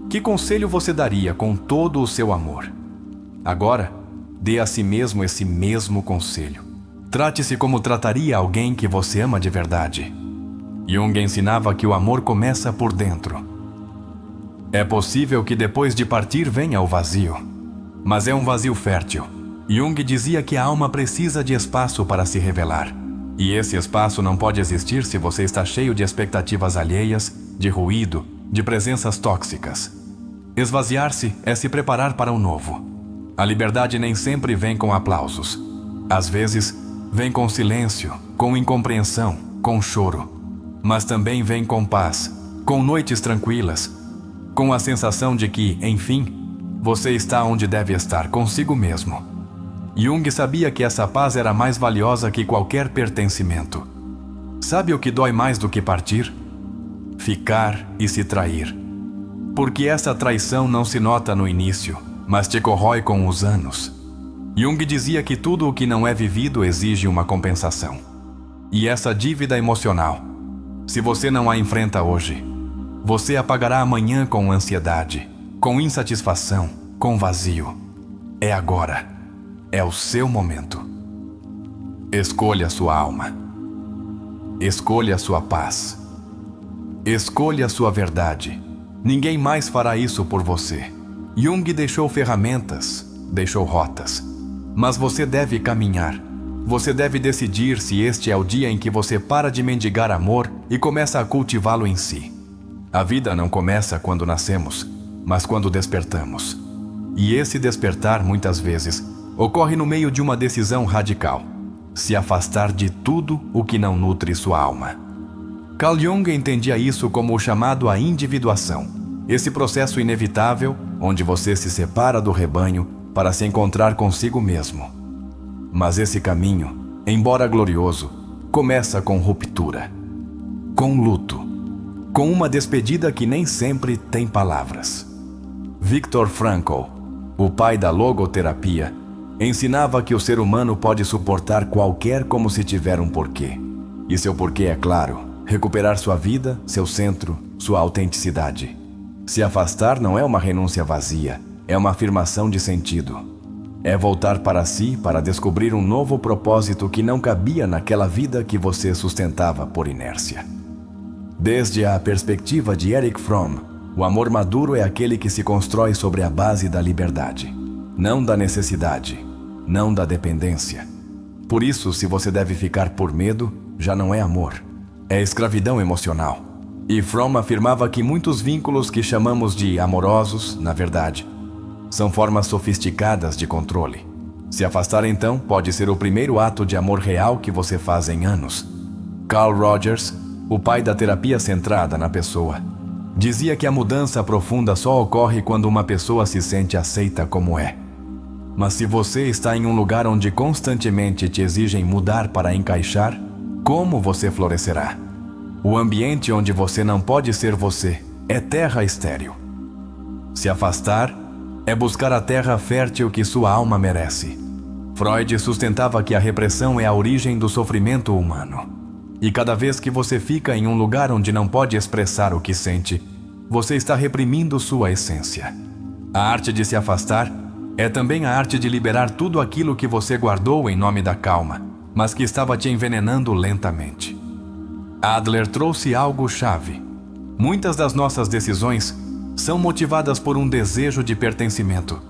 Que conselho você daria com todo o seu amor? Agora, dê a si mesmo esse mesmo conselho. Trate-se como trataria alguém que você ama de verdade. Jung ensinava que o amor começa por dentro. É possível que depois de partir venha o vazio, mas é um vazio fértil. Jung dizia que a alma precisa de espaço para se revelar. E esse espaço não pode existir se você está cheio de expectativas alheias, de ruído, de presenças tóxicas. Esvaziar-se é se preparar para o novo. A liberdade nem sempre vem com aplausos. Às vezes, vem com silêncio, com incompreensão, com choro. Mas também vem com paz, com noites tranquilas, com a sensação de que, enfim, você está onde deve estar, consigo mesmo. Jung sabia que essa paz era mais valiosa que qualquer pertencimento. Sabe o que dói mais do que partir? Ficar e se trair. Porque essa traição não se nota no início, mas te corrói com os anos. Jung dizia que tudo o que não é vivido exige uma compensação. E essa dívida emocional, se você não a enfrenta hoje, você a pagará amanhã com ansiedade, com insatisfação, com vazio. É agora. É o seu momento. Escolha sua alma. Escolha sua paz. Escolha sua verdade. Ninguém mais fará isso por você. Jung deixou ferramentas, deixou rotas. Mas você deve caminhar. Você deve decidir se este é o dia em que você para de mendigar amor e começa a cultivá-lo em si. A vida não começa quando nascemos, mas quando despertamos. E esse despertar, muitas vezes, ocorre no meio de uma decisão radical: se afastar de tudo o que não nutre sua alma. Carl Jung entendia isso como o chamado à individuação, esse processo inevitável onde você se separa do rebanho para se encontrar consigo mesmo. Mas esse caminho, embora glorioso, começa com ruptura, com luto, com uma despedida que nem sempre tem palavras. Viktor Frankl, o pai da logoterapia, ensinava que o ser humano pode suportar qualquer como se tiver um porquê. E seu porquê é claro: recuperar sua vida, seu centro, sua autenticidade. Se afastar não é uma renúncia vazia, é uma afirmação de sentido. É voltar para si para descobrir um novo propósito que não cabia naquela vida que você sustentava por inércia. Desde a perspectiva de Erich Fromm, o amor maduro é aquele que se constrói sobre a base da liberdade, não da necessidade, não da dependência. Por isso, se você deve ficar por medo, já não é amor, é escravidão emocional. E Fromm afirmava que muitos vínculos que chamamos de amorosos, na verdade, são formas sofisticadas de controle. Se afastar, então, pode ser o primeiro ato de amor real que você faz em anos. Carl Rogers, o pai da terapia centrada na pessoa, dizia que a mudança profunda só ocorre quando uma pessoa se sente aceita como é. Mas se você está em um lugar onde constantemente te exigem mudar para encaixar, como você florescerá? O ambiente onde você não pode ser você é terra estéril. Se afastar é buscar a terra fértil que sua alma merece. Freud sustentava que a repressão é a origem do sofrimento humano. E cada vez que você fica em um lugar onde não pode expressar o que sente, você está reprimindo sua essência. A arte de se afastar é também a arte de liberar tudo aquilo que você guardou em nome da calma, mas que estava te envenenando lentamente. Adler trouxe algo chave. Muitas das nossas decisões são motivadas por um desejo de pertencimento.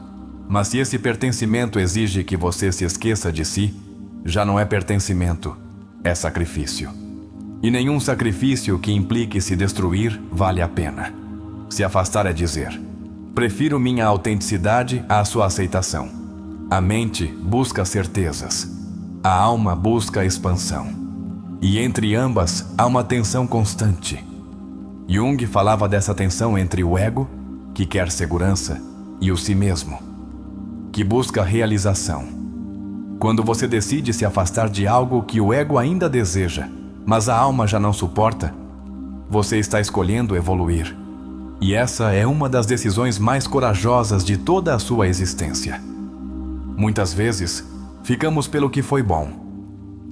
Mas se esse pertencimento exige que você se esqueça de si, já não é pertencimento, é sacrifício. E nenhum sacrifício que implique se destruir vale a pena. Se afastar é dizer: prefiro minha autenticidade à sua aceitação. A mente busca certezas. A alma busca expansão. E entre ambas há uma tensão constante. Jung falava dessa tensão entre o ego, que quer segurança, e o si mesmo, que busca realização. Quando você decide se afastar de algo que o ego ainda deseja, mas a alma já não suporta, você está escolhendo evoluir. E essa é uma das decisões mais corajosas de toda a sua existência. Muitas vezes, ficamos pelo que foi bom.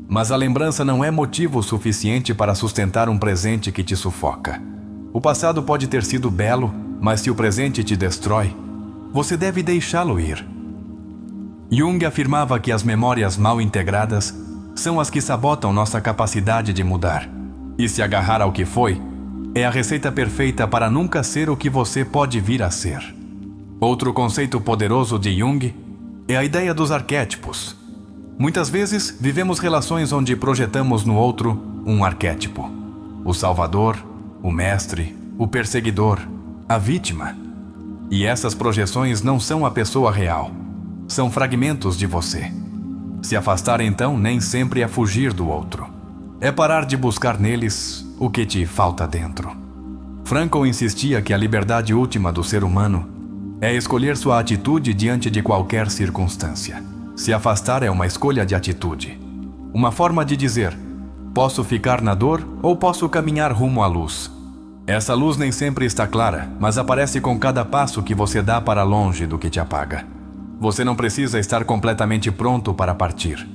Mas a lembrança não é motivo suficiente para sustentar um presente que te sufoca. O passado pode ter sido belo, mas se o presente te destrói, você deve deixá-lo ir. Jung afirmava que as memórias mal integradas são as que sabotam nossa capacidade de mudar. E se agarrar ao que foi, é a receita perfeita para nunca ser o que você pode vir a ser. Outro conceito poderoso de Jung é a ideia dos arquétipos. Muitas vezes vivemos relações onde projetamos no outro um arquétipo: o salvador, o mestre, o perseguidor, a vítima. E essas projeções não são a pessoa real, são fragmentos de você. Se afastar, então, nem sempre é fugir do outro. É parar de buscar neles o que te falta dentro. Frankl insistia que a liberdade última do ser humano é escolher sua atitude diante de qualquer circunstância. Se afastar é uma escolha de atitude. Uma forma de dizer: posso ficar na dor ou posso caminhar rumo à luz. Essa luz nem sempre está clara, mas aparece com cada passo que você dá para longe do que te apaga. Você não precisa estar completamente pronto para partir.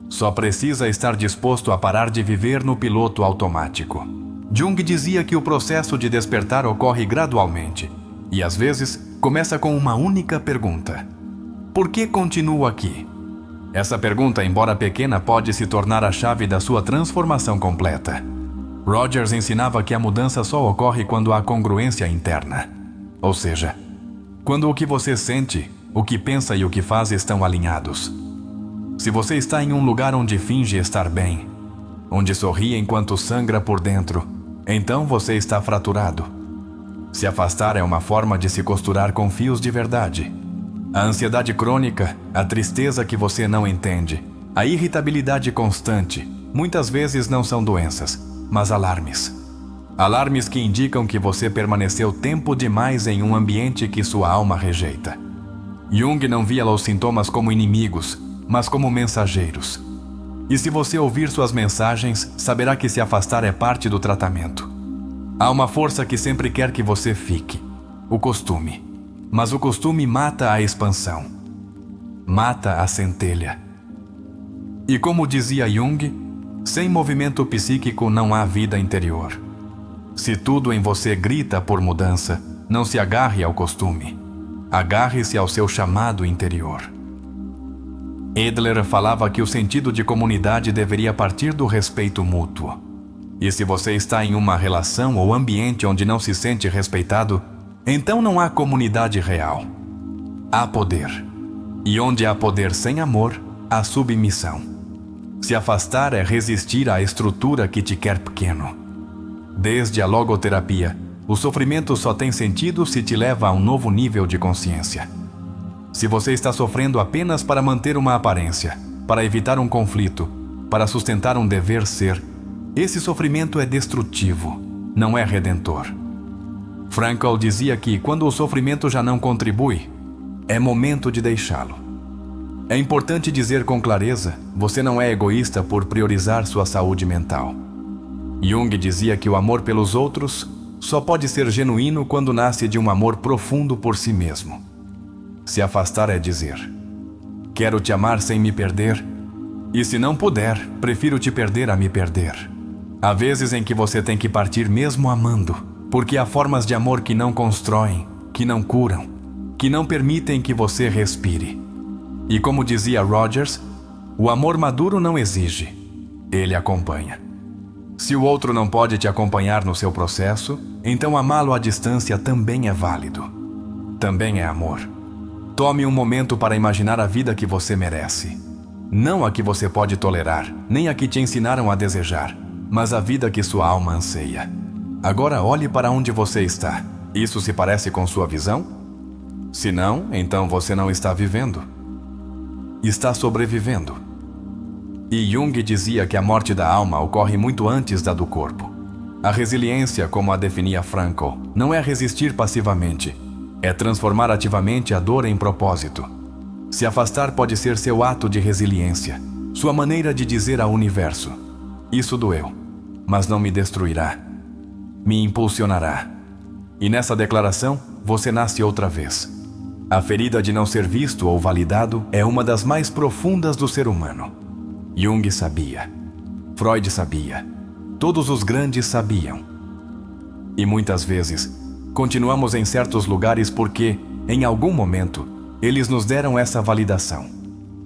Só precisa estar disposto a parar de viver no piloto automático. Jung dizia que o processo de despertar ocorre gradualmente e, às vezes, começa com uma única pergunta: por que continuo aqui? Essa pergunta, embora pequena, pode se tornar a chave da sua transformação completa. Rogers ensinava que a mudança só ocorre quando há congruência interna. Ou seja, quando o que você sente, o que pensa e o que faz estão alinhados. Se você está em um lugar onde finge estar bem, onde sorri enquanto sangra por dentro, então você está fraturado. Se afastar é uma forma de se costurar com fios de verdade. A ansiedade crônica, a tristeza que você não entende, a irritabilidade constante, muitas vezes não são doenças, mas alarmes. Alarmes que indicam que você permaneceu tempo demais em um ambiente que sua alma rejeita. Jung não via os sintomas como inimigos, mas como mensageiros. E se você ouvir suas mensagens, saberá que se afastar é parte do tratamento. Há uma força que sempre quer que você fique: o costume. Mas o costume mata a expansão. Mata a centelha. E como dizia Jung, sem movimento psíquico não há vida interior. Se tudo em você grita por mudança, não se agarre ao costume. Agarre-se ao seu chamado interior. Adler falava que o sentido de comunidade deveria partir do respeito mútuo. E se você está em uma relação ou ambiente onde não se sente respeitado, então não há comunidade real. Há poder. E onde há poder sem amor, há submissão. Se afastar é resistir à estrutura que te quer pequeno. Desde a logoterapia, o sofrimento só tem sentido se te leva a um novo nível de consciência. Se você está sofrendo apenas para manter uma aparência, para evitar um conflito, para sustentar um dever ser, esse sofrimento é destrutivo, não é redentor. Frankl dizia que quando o sofrimento já não contribui, é momento de deixá-lo. É importante dizer com clareza, você não é egoísta por priorizar sua saúde mental. Jung dizia que o amor pelos outros só pode ser genuíno quando nasce de um amor profundo por si mesmo. Se afastar é dizer: quero te amar sem me perder, e se não puder, prefiro te perder a me perder. Há vezes em que você tem que partir mesmo amando, porque há formas de amor que não constroem, que não curam, que não permitem que você respire. E como dizia Rogers, o amor maduro não exige, ele acompanha. Se o outro não pode te acompanhar no seu processo, então amá-lo à distância também é válido. Também é amor. Tome um momento para imaginar a vida que você merece. Não a que você pode tolerar, nem a que te ensinaram a desejar, mas a vida que sua alma anseia. Agora olhe para onde você está. Isso se parece com sua visão? Se não, então você não está vivendo. Está sobrevivendo. E Jung dizia que a morte da alma ocorre muito antes da do corpo. A resiliência, como a definia Frankl, não é resistir passivamente, é transformar ativamente a dor em propósito. Se afastar pode ser seu ato de resiliência, sua maneira de dizer ao universo: isso doeu, mas não me destruirá, me impulsionará. E nessa declaração, você nasce outra vez. A ferida de não ser visto ou validado é uma das mais profundas do ser humano. Jung sabia. Freud sabia. Todos os grandes sabiam. E muitas vezes, continuamos em certos lugares porque, em algum momento, eles nos deram essa validação.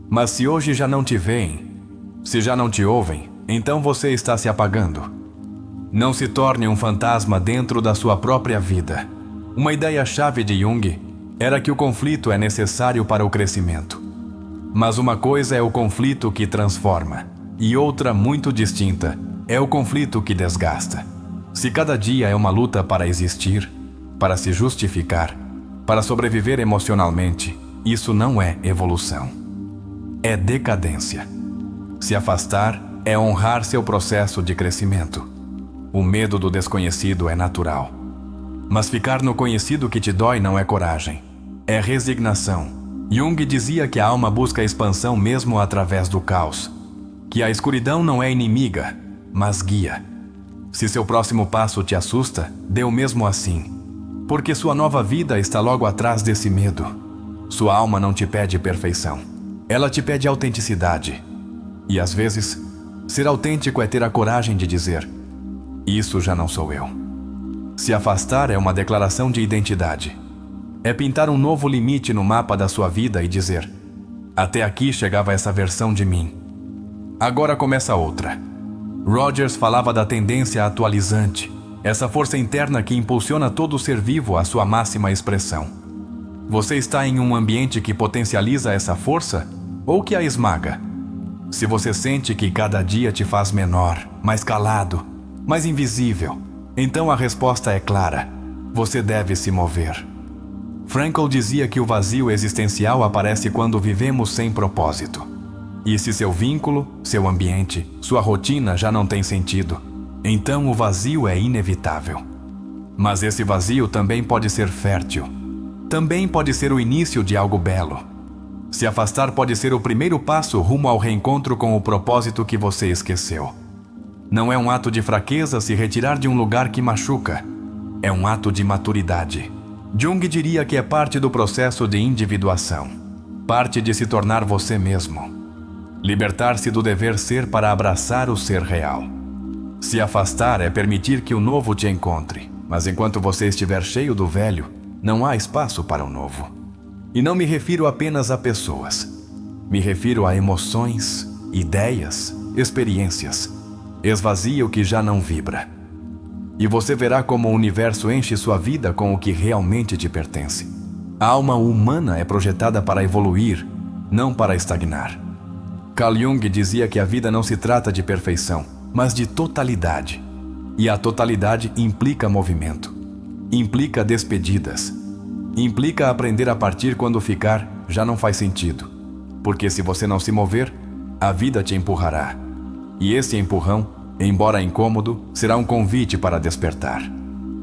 Mas se hoje já não te veem, se já não te ouvem, então você está se apagando. Não se torne um fantasma dentro da sua própria vida. Uma ideia-chave de Jung era que o conflito é necessário para o crescimento. Mas uma coisa é o conflito que transforma, e outra muito distinta é o conflito que desgasta. Se cada dia é uma luta para existir, para se justificar, para sobreviver emocionalmente, isso não é evolução. É decadência. Se afastar é honrar seu processo de crescimento. O medo do desconhecido é natural. Mas ficar no conhecido que te dói não é coragem. É resignação. Jung dizia que a alma busca a expansão mesmo através do caos. Que a escuridão não é inimiga, mas guia. Se seu próximo passo te assusta, dê o mesmo assim. Porque sua nova vida está logo atrás desse medo. Sua alma não te pede perfeição. Ela te pede autenticidade. E às vezes, ser autêntico é ter a coragem de dizer: isso já não sou eu. Se afastar é uma declaração de identidade. É pintar um novo limite no mapa da sua vida e dizer: até aqui chegava essa versão de mim. Agora começa outra. Rogers falava da tendência atualizante, essa força interna que impulsiona todo ser vivo à sua máxima expressão. Você está em um ambiente que potencializa essa força ou que a esmaga? Se você sente que cada dia te faz menor, mais calado, mais invisível, então a resposta é clara: você deve se mover. Frankl dizia que o vazio existencial aparece quando vivemos sem propósito. E se seu vínculo, seu ambiente, sua rotina já não tem sentido, então o vazio é inevitável. Mas esse vazio também pode ser fértil. Também pode ser o início de algo belo. Se afastar pode ser o primeiro passo rumo ao reencontro com o propósito que você esqueceu. Não é um ato de fraqueza se retirar de um lugar que machuca. É um ato de maturidade. Jung diria que é parte do processo de individuação. Parte de se tornar você mesmo. Libertar-se do dever ser para abraçar o ser real. Se afastar é permitir que o novo te encontre. Mas enquanto você estiver cheio do velho, não há espaço para o novo. E não me refiro apenas a pessoas. Me refiro a emoções, ideias, experiências. Esvazie o que já não vibra. E você verá como o universo enche sua vida com o que realmente te pertence. A alma humana é projetada para evoluir, não para estagnar. Carl Jung dizia que a vida não se trata de perfeição, mas de totalidade. E a totalidade implica movimento, implica despedidas, implica aprender a partir quando ficar já não faz sentido. Porque se você não se mover, a vida te empurrará. E esse empurrão, embora incômodo, será um convite para despertar.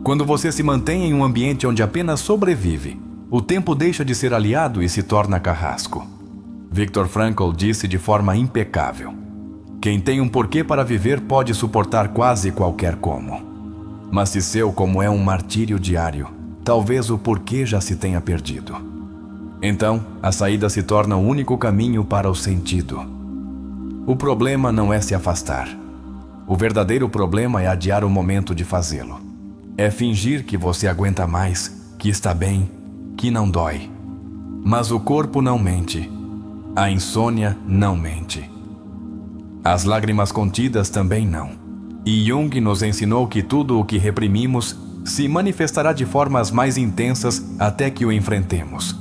Quando você se mantém em um ambiente onde apenas sobrevive, o tempo deixa de ser aliado e se torna carrasco. Viktor Frankl disse de forma impecável: quem tem um porquê para viver pode suportar quase qualquer como. Mas se seu como é um martírio diário, talvez o porquê já se tenha perdido. Então, a saída se torna o único caminho para o sentido. O problema não é se afastar. O verdadeiro problema é adiar o momento de fazê-lo. É fingir que você aguenta mais, que está bem, que não dói. Mas o corpo não mente. A insônia não mente. As lágrimas contidas também não. E Jung nos ensinou que tudo o que reprimimos se manifestará de formas mais intensas até que o enfrentemos.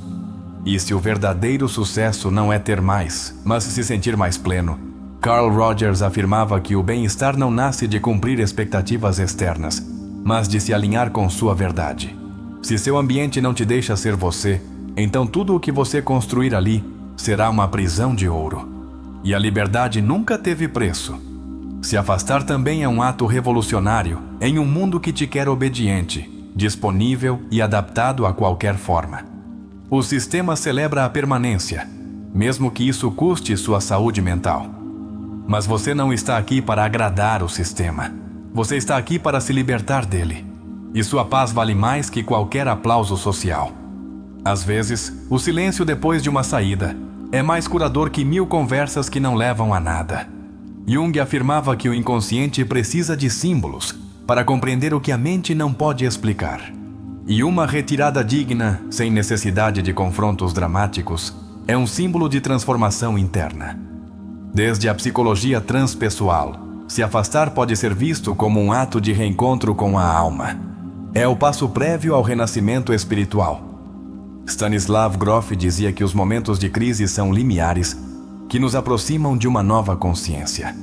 E se o verdadeiro sucesso não é ter mais, mas se sentir mais pleno, Carl Rogers afirmava que o bem-estar não nasce de cumprir expectativas externas, mas de se alinhar com sua verdade. Se seu ambiente não te deixa ser você, então tudo o que você construir ali será uma prisão de ouro. E a liberdade nunca teve preço. Se afastar também é um ato revolucionário em um mundo que te quer obediente, disponível e adaptado a qualquer forma. O sistema celebra a permanência, mesmo que isso custe sua saúde mental. Mas você não está aqui para agradar o sistema. Você está aqui para se libertar dele. E sua paz vale mais que qualquer aplauso social. Às vezes, o silêncio depois de uma saída é mais curador que 1000 conversas que não levam a nada. Jung afirmava que o inconsciente precisa de símbolos para compreender o que a mente não pode explicar. E uma retirada digna, sem necessidade de confrontos dramáticos, é um símbolo de transformação interna. Desde a psicologia transpessoal, se afastar pode ser visto como um ato de reencontro com a alma. É o passo prévio ao renascimento espiritual. Stanislav Grof dizia que os momentos de crise são limiares, que nos aproximam de uma nova consciência.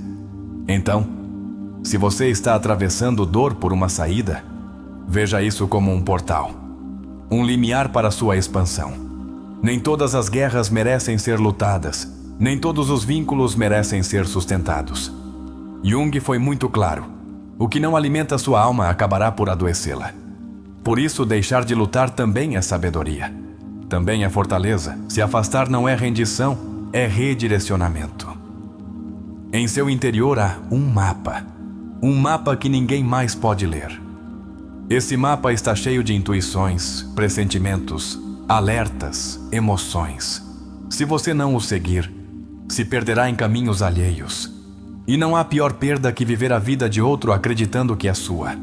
Então, se você está atravessando dor por uma saída, veja isso como um portal, um limiar para sua expansão. Nem todas as guerras merecem ser lutadas, nem todos os vínculos merecem ser sustentados. Jung foi muito claro: o que não alimenta sua alma acabará por adoecê-la. Por isso, deixar de lutar também é sabedoria. Também é fortaleza. Se afastar não é rendição, é redirecionamento. Em seu interior há um mapa que ninguém mais pode ler. Esse mapa está cheio de intuições, pressentimentos, alertas, emoções. Se você não o seguir, se perderá em caminhos alheios. E não há pior perda que viver a vida de outro acreditando que é sua.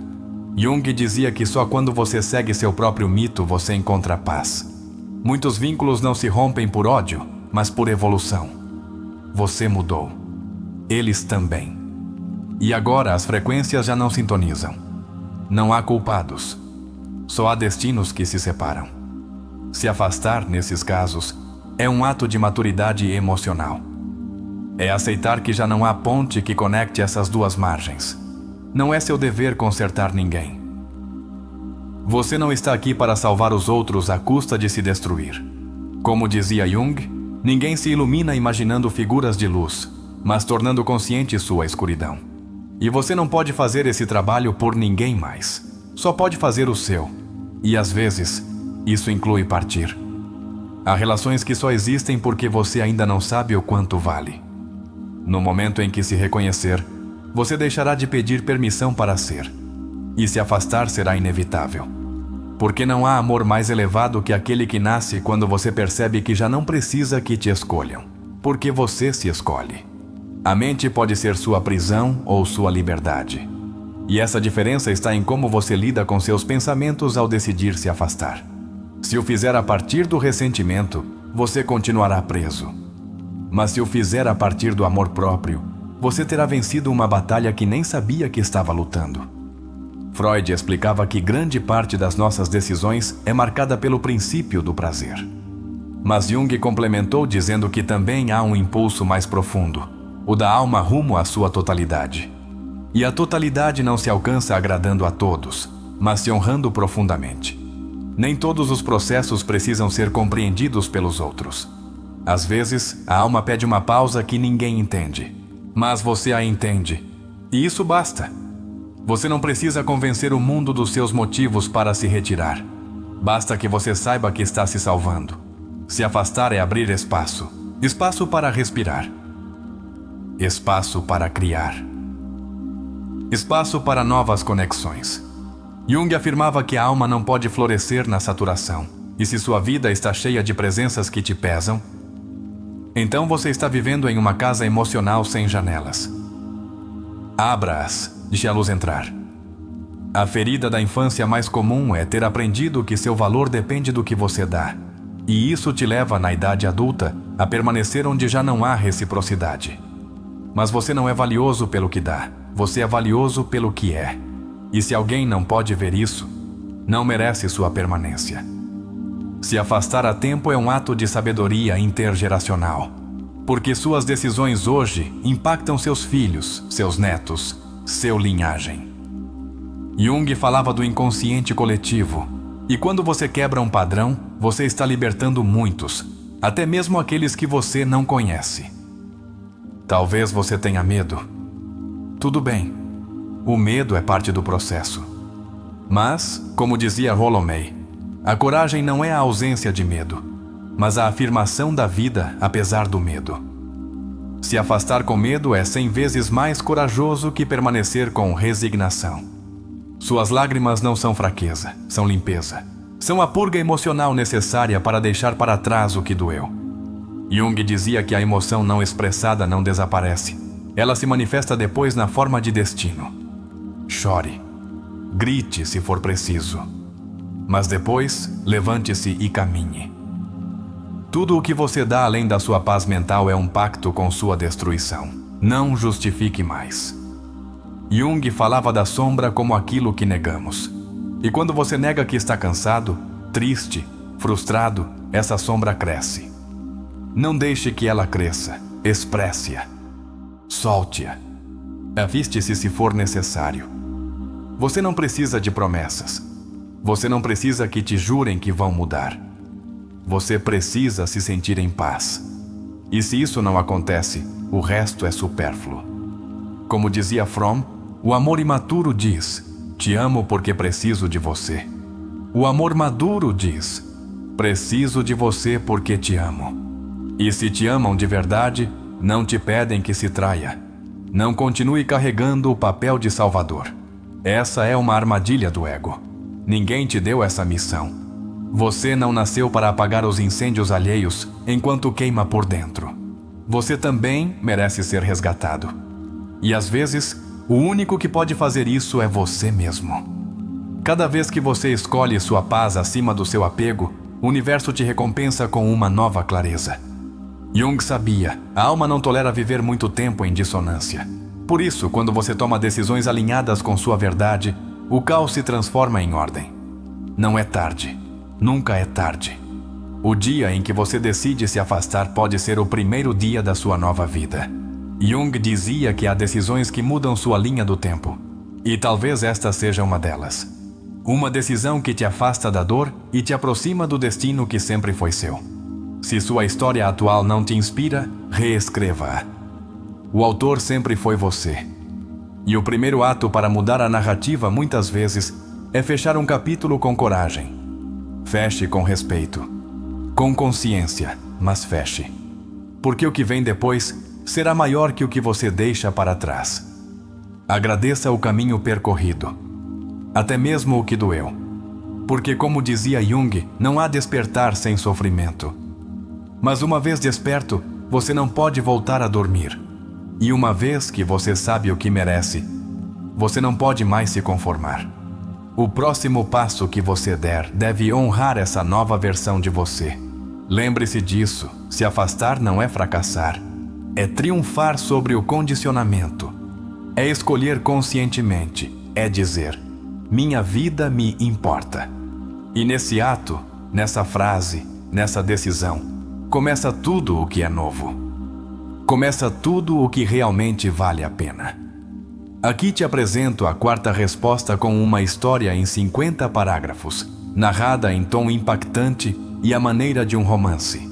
Jung dizia que só quando você segue seu próprio mito você encontra paz. Muitos vínculos não se rompem por ódio, mas por evolução. Você mudou. Eles também. E agora as frequências já não sintonizam. Não há culpados. Só há destinos que se separam. Se afastar, nesses casos, é um ato de maturidade emocional. É aceitar que já não há ponte que conecte essas duas margens. Não é seu dever consertar ninguém. Você não está aqui para salvar os outros à custa de se destruir. Como dizia Jung, ninguém se ilumina imaginando figuras de luz, mas tornando consciente sua escuridão. E você não pode fazer esse trabalho por ninguém mais. Só pode fazer o seu. E às vezes, isso inclui partir. Há relações que só existem porque você ainda não sabe o quanto vale. No momento em que se reconhecer, você deixará de pedir permissão para ser. E se afastar será inevitável. Porque não há amor mais elevado que aquele que nasce quando você percebe que já não precisa que te escolham, porque você se escolhe. A mente pode ser sua prisão ou sua liberdade. E essa diferença está em como você lida com seus pensamentos ao decidir se afastar. Se o fizer a partir do ressentimento, você continuará preso. Mas se o fizer a partir do amor próprio, você terá vencido uma batalha que nem sabia que estava lutando. Freud explicava que grande parte das nossas decisões é marcada pelo princípio do prazer. Mas Jung complementou dizendo que também há um impulso mais profundo, o da alma rumo à sua totalidade. E a totalidade não se alcança agradando a todos, mas se honrando profundamente. Nem todos os processos precisam ser compreendidos pelos outros. Às vezes, a alma pede uma pausa que ninguém entende, mas você a entende, e isso basta. Você não precisa convencer o mundo dos seus motivos para se retirar. Basta que você saiba que está se salvando. Se afastar é abrir espaço. Espaço para respirar. Espaço para criar. Espaço para novas conexões. Jung afirmava que a alma não pode florescer na saturação. E se sua vida está cheia de presenças que te pesam, então você está vivendo em uma casa emocional sem janelas. Abra-as, deixe a luz entrar. A ferida da infância mais comum é ter aprendido que seu valor depende do que você dá. E isso te leva, na idade adulta, a permanecer onde já não há reciprocidade. Mas você não é valioso pelo que dá, você é valioso pelo que é. E se alguém não pode ver isso, não merece sua permanência. Se afastar a tempo é um ato de sabedoria intergeracional, porque suas decisões hoje impactam seus filhos, seus netos, seu linhagem. Jung falava do inconsciente coletivo, e quando você quebra um padrão, você está libertando muitos, até mesmo aqueles que você não conhece. Talvez você tenha medo. Tudo bem, o medo é parte do processo. Mas, como dizia Rollo May, a coragem não é a ausência de medo, mas a afirmação da vida apesar do medo. Se afastar com medo é 100 vezes mais corajoso que permanecer com resignação. Suas lágrimas não são fraqueza, são limpeza. São a purga emocional necessária para deixar para trás o que doeu. Jung dizia que a emoção não expressada não desaparece. Ela se manifesta depois na forma de destino. Chore. Grite se for preciso. Mas depois, levante-se e caminhe. Tudo o que você dá além da sua paz mental é um pacto com sua destruição. Não justifique mais. Jung falava da sombra como aquilo que negamos. E quando você nega que está cansado, triste, frustrado, essa sombra cresce. Não deixe que ela cresça. Expresse-a. Solte-a. Aviste-se se for necessário. Você não precisa de promessas. Você não precisa que te jurem que vão mudar. Você precisa se sentir em paz. E se isso não acontece, o resto é supérfluo. Como dizia Fromm, o amor imaturo diz: te amo porque preciso de você. O amor maduro diz: preciso de você porque te amo. E se te amam de verdade, não te pedem que se traia. Não continue carregando o papel de salvador. Essa é uma armadilha do ego. Ninguém te deu essa missão. Você não nasceu para apagar os incêndios alheios enquanto queima por dentro. Você também merece ser resgatado. E às vezes, o único que pode fazer isso é você mesmo. Cada vez que você escolhe sua paz acima do seu apego, o universo te recompensa com uma nova clareza. Jung sabia, a alma não tolera viver muito tempo em dissonância. Por isso, quando você toma decisões alinhadas com sua verdade, o caos se transforma em ordem. Não é tarde. Nunca é tarde. O dia em que você decide se afastar pode ser o primeiro dia da sua nova vida. Jung dizia que há decisões que mudam sua linha do tempo. E talvez esta seja uma delas. Uma decisão que te afasta da dor e te aproxima do destino que sempre foi seu. Se sua história atual não te inspira, reescreva-a. O autor sempre foi você. E o primeiro ato para mudar a narrativa, muitas vezes, é fechar um capítulo com coragem. Feche com respeito. Com consciência, mas feche. Porque o que vem depois será maior que o que você deixa para trás. Agradeça o caminho percorrido. Até mesmo o que doeu. Porque, como dizia Jung, não há despertar sem sofrimento. Mas uma vez desperto, você não pode voltar a dormir. E uma vez que você sabe o que merece, você não pode mais se conformar. O próximo passo que você der deve honrar essa nova versão de você. Lembre-se disso, se afastar não é fracassar. É triunfar sobre o condicionamento. É escolher conscientemente, é dizer, minha vida me importa. E nesse ato, nessa frase, nessa decisão, começa tudo o que é novo. Começa tudo o que realmente vale a pena. Aqui te apresento a quarta resposta com uma história em 50 parágrafos, narrada em tom impactante e à maneira de um romance.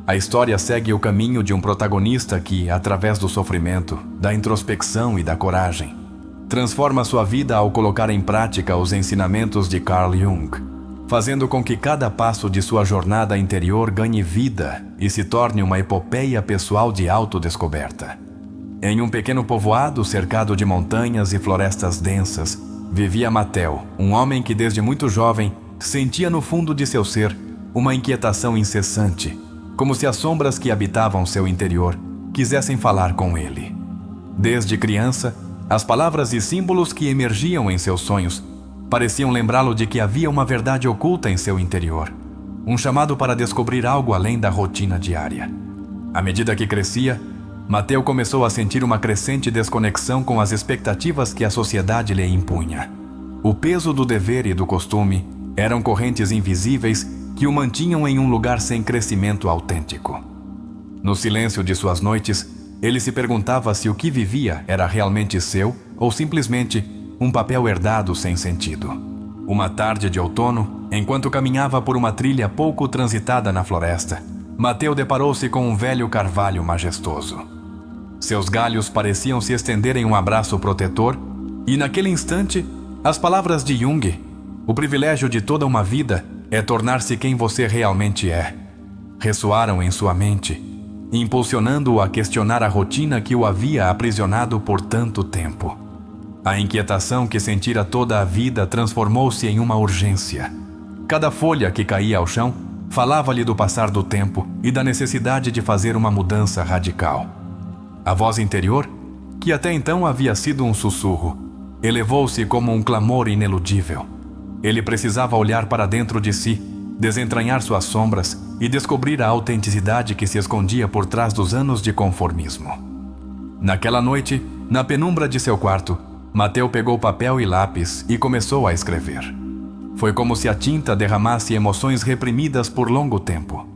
A história segue o caminho de um protagonista que, através do sofrimento, da introspecção e da coragem, transforma sua vida ao colocar em prática os ensinamentos de Carl Jung, fazendo com que cada passo de sua jornada interior ganhe vida e se torne uma epopeia pessoal de autodescoberta. Em um pequeno povoado cercado de montanhas e florestas densas, vivia Mateo, um homem que desde muito jovem sentia no fundo de seu ser uma inquietação incessante, como se as sombras que habitavam seu interior quisessem falar com ele. Desde criança, as palavras e símbolos que emergiam em seus sonhos pareciam lembrá-lo de que havia uma verdade oculta em seu interior, um chamado para descobrir algo além da rotina diária. À medida que crescia, Mateo começou a sentir uma crescente desconexão com as expectativas que a sociedade lhe impunha. O peso do dever e do costume eram correntes invisíveis que o mantinham em um lugar sem crescimento autêntico. No silêncio de suas noites, ele se perguntava se o que vivia era realmente seu ou simplesmente um papel herdado sem sentido. Uma tarde de outono, enquanto caminhava por uma trilha pouco transitada na floresta, Mateo deparou-se com um velho carvalho majestoso. Seus galhos pareciam se estender em um abraço protetor, e naquele instante, as palavras de Jung, o privilégio de toda uma vida é tornar-se quem você realmente é, ressoaram em sua mente, impulsionando-o a questionar a rotina que o havia aprisionado por tanto tempo. A inquietação que sentira toda a vida transformou-se em uma urgência. Cada folha que caía ao chão falava-lhe do passar do tempo e da necessidade de fazer uma mudança radical. A voz interior, que até então havia sido um sussurro, elevou-se como um clamor ineludível. Ele precisava olhar para dentro de si, desentranhar suas sombras e descobrir a autenticidade que se escondia por trás dos anos de conformismo. Naquela noite, na penumbra de seu quarto, Mateo pegou papel e lápis e começou a escrever. Foi como se a tinta derramasse emoções reprimidas por longo tempo.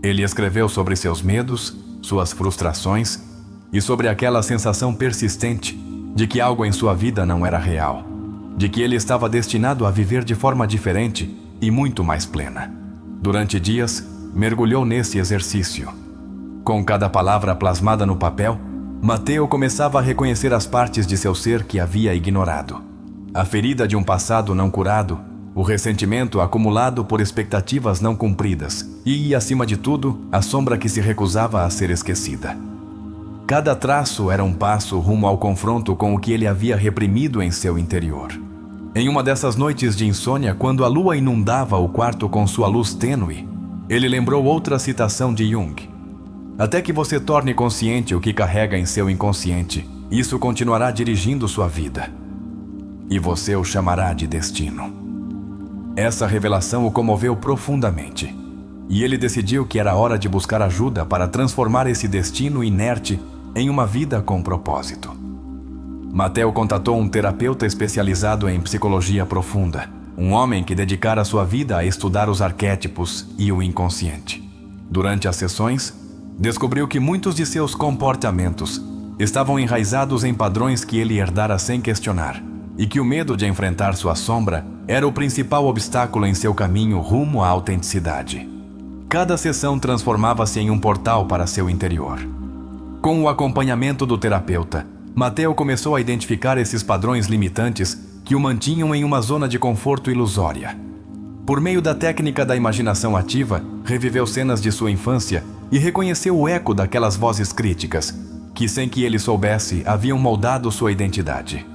Ele escreveu sobre seus medos, suas frustrações e sobre aquela sensação persistente de que algo em sua vida não era real, de que ele estava destinado a viver de forma diferente e muito mais plena. Durante dias, mergulhou nesse exercício. Com cada palavra plasmada no papel, Mateo começava a reconhecer as partes de seu ser que havia ignorado. A ferida de um passado não curado, o ressentimento acumulado por expectativas não cumpridas e, acima de tudo, a sombra que se recusava a ser esquecida. Cada traço era um passo rumo ao confronto com o que ele havia reprimido em seu interior. Em uma dessas noites de insônia, quando a lua inundava o quarto com sua luz tênue, ele lembrou outra citação de Jung. Até que você torne consciente o que carrega em seu inconsciente, isso continuará dirigindo sua vida. E você o chamará de destino. Essa revelação o comoveu profundamente. E ele decidiu que era hora de buscar ajuda para transformar esse destino inerte em uma vida com propósito. Mateo contatou um terapeuta especializado em psicologia profunda, um homem que dedicara sua vida a estudar os arquétipos e o inconsciente. Durante as sessões, descobriu que muitos de seus comportamentos estavam enraizados em padrões que ele herdara sem questionar, e que o medo de enfrentar sua sombra era o principal obstáculo em seu caminho rumo à autenticidade. Cada sessão transformava-se em um portal para seu interior. Com o acompanhamento do terapeuta, Mateo começou a identificar esses padrões limitantes que o mantinham em uma zona de conforto ilusória. Por meio da técnica da imaginação ativa, reviveu cenas de sua infância e reconheceu o eco daquelas vozes críticas, que sem que ele soubesse haviam moldado sua identidade.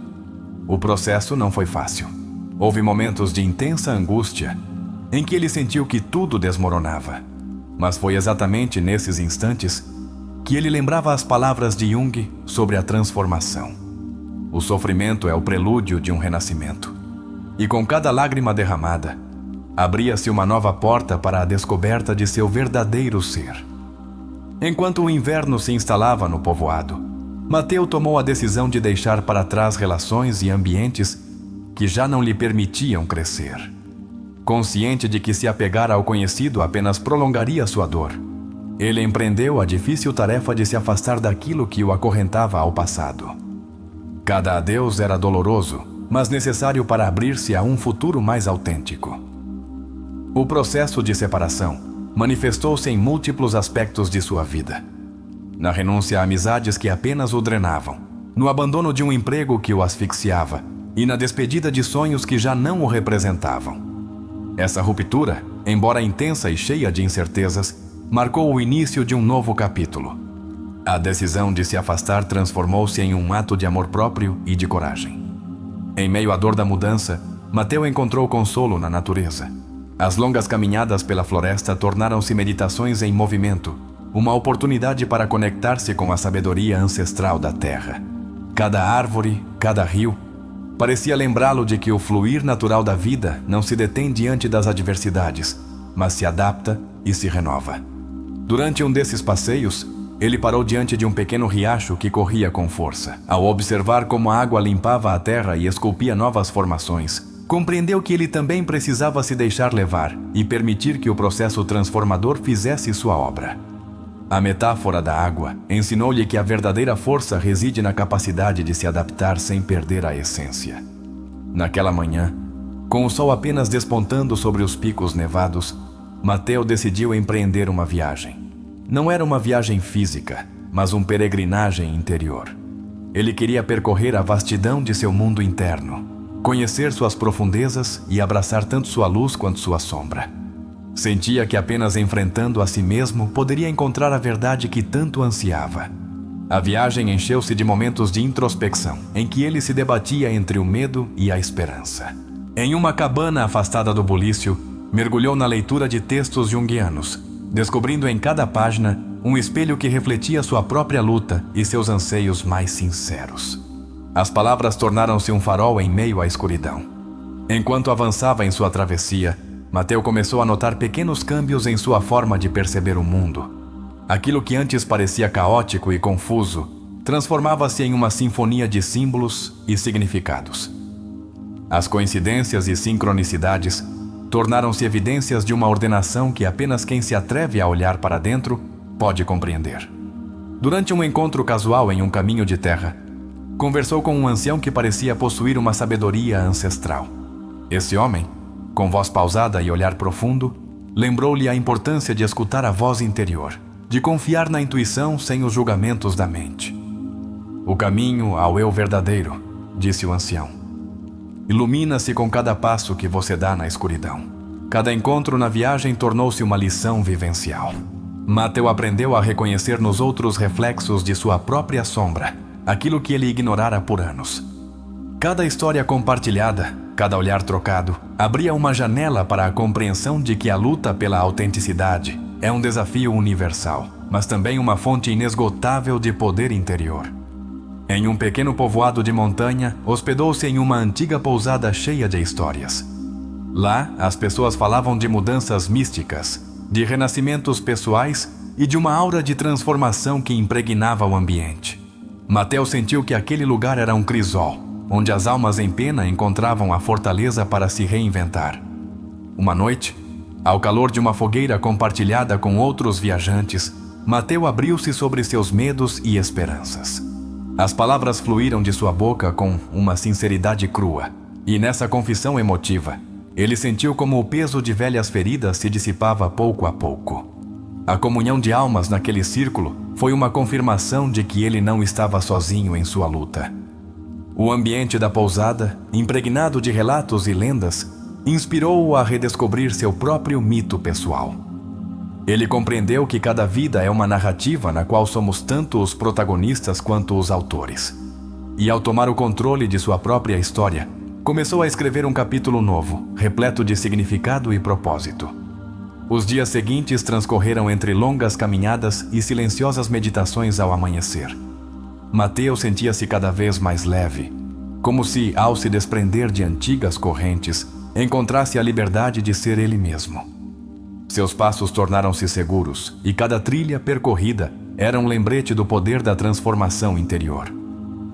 O processo não foi fácil. Houve momentos de intensa angústia, em que ele sentiu que tudo desmoronava. Mas foi exatamente nesses instantes que ele lembrava as palavras de Jung sobre a transformação. O sofrimento é o prelúdio de um renascimento. E com cada lágrima derramada, Abria-se uma nova porta para a descoberta de seu verdadeiro ser. Enquanto o inverno se instalava no povoado, Mateu tomou a decisão de deixar para trás relações e ambientes que já não lhe permitiam crescer. Consciente de que se apegar ao conhecido apenas prolongaria sua dor, ele empreendeu a difícil tarefa de se afastar daquilo que o acorrentava ao passado. Cada adeus era doloroso, mas necessário para abrir-se a um futuro mais autêntico. O processo de separação manifestou-se em múltiplos aspectos de sua vida. Na renúncia a amizades que apenas o drenavam, no abandono de um emprego que o asfixiava e na despedida de sonhos que já não o representavam. Essa ruptura, embora intensa e cheia de incertezas, marcou o início de um novo capítulo. A decisão de se afastar transformou-se em um ato de amor próprio e de coragem. Em meio à dor da mudança, Mateu encontrou consolo na natureza. As longas caminhadas pela floresta tornaram-se meditações em movimento, uma oportunidade para conectar-se com a sabedoria ancestral da terra. Cada árvore, cada rio, parecia lembrá-lo de que o fluir natural da vida não se detém diante das adversidades, mas se adapta e se renova. Durante um desses passeios, ele parou diante de um pequeno riacho que corria com força. Ao observar como a água limpava a terra e esculpia novas formações, compreendeu que ele também precisava se deixar levar e permitir que o processo transformador fizesse sua obra. A metáfora da água ensinou-lhe que a verdadeira força reside na capacidade de se adaptar sem perder a essência. Naquela manhã, com o sol apenas despontando sobre os picos nevados, Mateu decidiu empreender uma viagem. Não era uma viagem física, mas uma peregrinagem interior. Ele queria percorrer a vastidão de seu mundo interno, conhecer suas profundezas e abraçar tanto sua luz quanto sua sombra. Sentia que apenas enfrentando a si mesmo poderia encontrar a verdade que tanto ansiava. A viagem encheu-se de momentos de introspecção, em que ele se debatia entre o medo e a esperança. Em uma cabana afastada do bulício, mergulhou na leitura de textos junguianos, descobrindo em cada página um espelho que refletia sua própria luta e seus anseios mais sinceros. As palavras tornaram-se um farol em meio à escuridão. Enquanto avançava em sua travessia, Mateu começou a notar pequenos câmbios em sua forma de perceber o mundo. Aquilo que antes parecia caótico e confuso, transformava-se em uma sinfonia de símbolos e significados. As coincidências e sincronicidades tornaram-se evidências de uma ordenação que apenas quem se atreve a olhar para dentro pode compreender. Durante um encontro casual em um caminho de terra, conversou com um ancião que parecia possuir uma sabedoria ancestral. Esse homem, com voz pausada e olhar profundo, lembrou-lhe a importância de escutar a voz interior, de confiar na intuição sem os julgamentos da mente. O caminho ao eu verdadeiro, disse o ancião, ilumina-se com cada passo que você dá na escuridão. Cada encontro na viagem tornou-se uma lição vivencial. Mateu aprendeu a reconhecer nos outros reflexos de sua própria sombra, aquilo que ele ignorara por anos. Cada história compartilhada, cada olhar trocado, abria uma janela para a compreensão de que a luta pela autenticidade é um desafio universal, mas também uma fonte inesgotável de poder interior. Em um pequeno povoado de montanha, hospedou-se em uma antiga pousada cheia de histórias. Lá, as pessoas falavam de mudanças místicas, de renascimentos pessoais e de uma aura de transformação que impregnava o ambiente. Mateu sentiu que aquele lugar era um crisol, onde as almas em pena encontravam a fortaleza para se reinventar. Uma noite, ao calor de uma fogueira compartilhada com outros viajantes, Mateu abriu-se sobre seus medos e esperanças. As palavras fluíram de sua boca com uma sinceridade crua, e nessa confissão emotiva, ele sentiu como o peso de velhas feridas se dissipava pouco a pouco. A comunhão de almas naquele círculo foi uma confirmação de que ele não estava sozinho em sua luta. O ambiente da pousada, impregnado de relatos e lendas, inspirou-o a redescobrir seu próprio mito pessoal. Ele compreendeu que cada vida é uma narrativa na qual somos tanto os protagonistas quanto os autores. E ao tomar o controle de sua própria história, começou a escrever um capítulo novo, repleto de significado e propósito. Os dias seguintes transcorreram entre longas caminhadas e silenciosas meditações ao amanhecer. Mateu sentia-se cada vez mais leve, como se, ao se desprender de antigas correntes, encontrasse a liberdade de ser ele mesmo. Seus passos tornaram-se seguros e cada trilha percorrida era um lembrete do poder da transformação interior.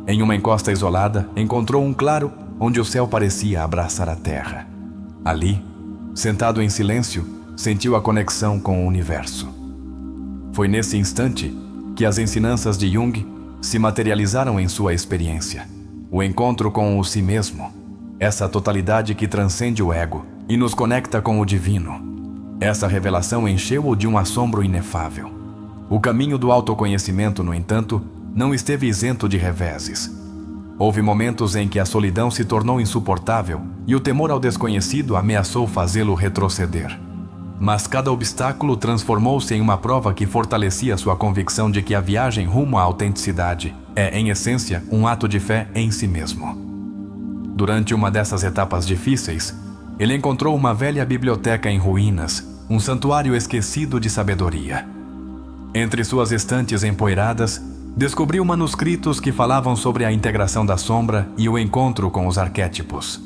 Em uma encosta isolada, encontrou um claro onde o céu parecia abraçar a terra. Ali, sentado em silêncio, sentiu a conexão com o universo. Foi nesse instante que as ensinanças de Jung se materializaram em sua experiência. O encontro com o si mesmo, essa totalidade que transcende o ego e nos conecta com o divino. Essa revelação encheu-o de um assombro inefável. O caminho do autoconhecimento, no entanto, não esteve isento de reveses. Houve momentos em que a solidão se tornou insuportável e o temor ao desconhecido ameaçou fazê-lo retroceder. Mas cada obstáculo transformou-se em uma prova que fortalecia sua convicção de que a viagem rumo à autenticidade é, em essência, um ato de fé em si mesmo. Durante uma dessas etapas difíceis, ele encontrou uma velha biblioteca em ruínas, um santuário esquecido de sabedoria. Entre suas estantes empoeiradas, descobriu manuscritos que falavam sobre a integração da sombra e o encontro com os arquétipos.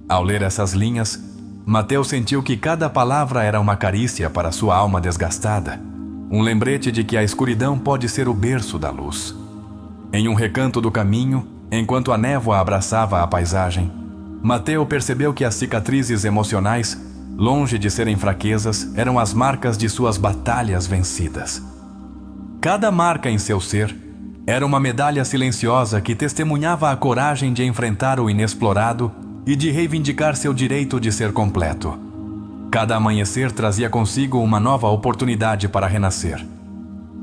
Ao ler essas linhas, Mateus sentiu que cada palavra era uma carícia para sua alma desgastada, um lembrete de que a escuridão pode ser o berço da luz. Em um recanto do caminho, enquanto a névoa abraçava a paisagem, Mateus percebeu que as cicatrizes emocionais, longe de serem fraquezas, eram as marcas de suas batalhas vencidas. Cada marca em seu ser era uma medalha silenciosa que testemunhava a coragem de enfrentar o inexplorado e de reivindicar seu direito de ser completo. Cada amanhecer trazia consigo uma nova oportunidade para renascer,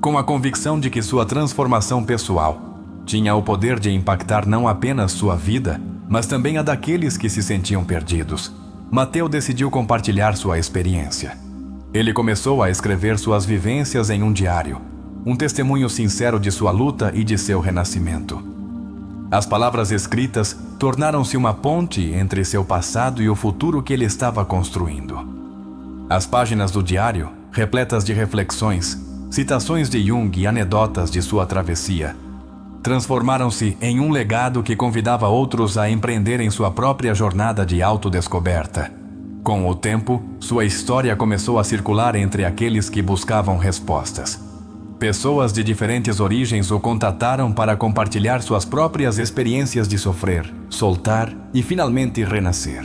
com a convicção de que sua transformação pessoal tinha o poder de impactar não apenas sua vida, mas também a daqueles que se sentiam perdidos. Mateus decidiu compartilhar sua experiência. Ele começou a escrever suas vivências em um diário, um testemunho sincero de sua luta e de seu renascimento. As palavras escritas tornaram-se uma ponte entre seu passado e o futuro que ele estava construindo. As páginas do diário, repletas de reflexões, citações de Jung e anedotas de sua travessia, transformaram-se em um legado que convidava outros a empreenderem sua própria jornada de autodescoberta. Com o tempo, sua história começou a circular entre aqueles que buscavam respostas. Pessoas de diferentes origens o contataram para compartilhar suas próprias experiências de sofrer, soltar e finalmente renascer.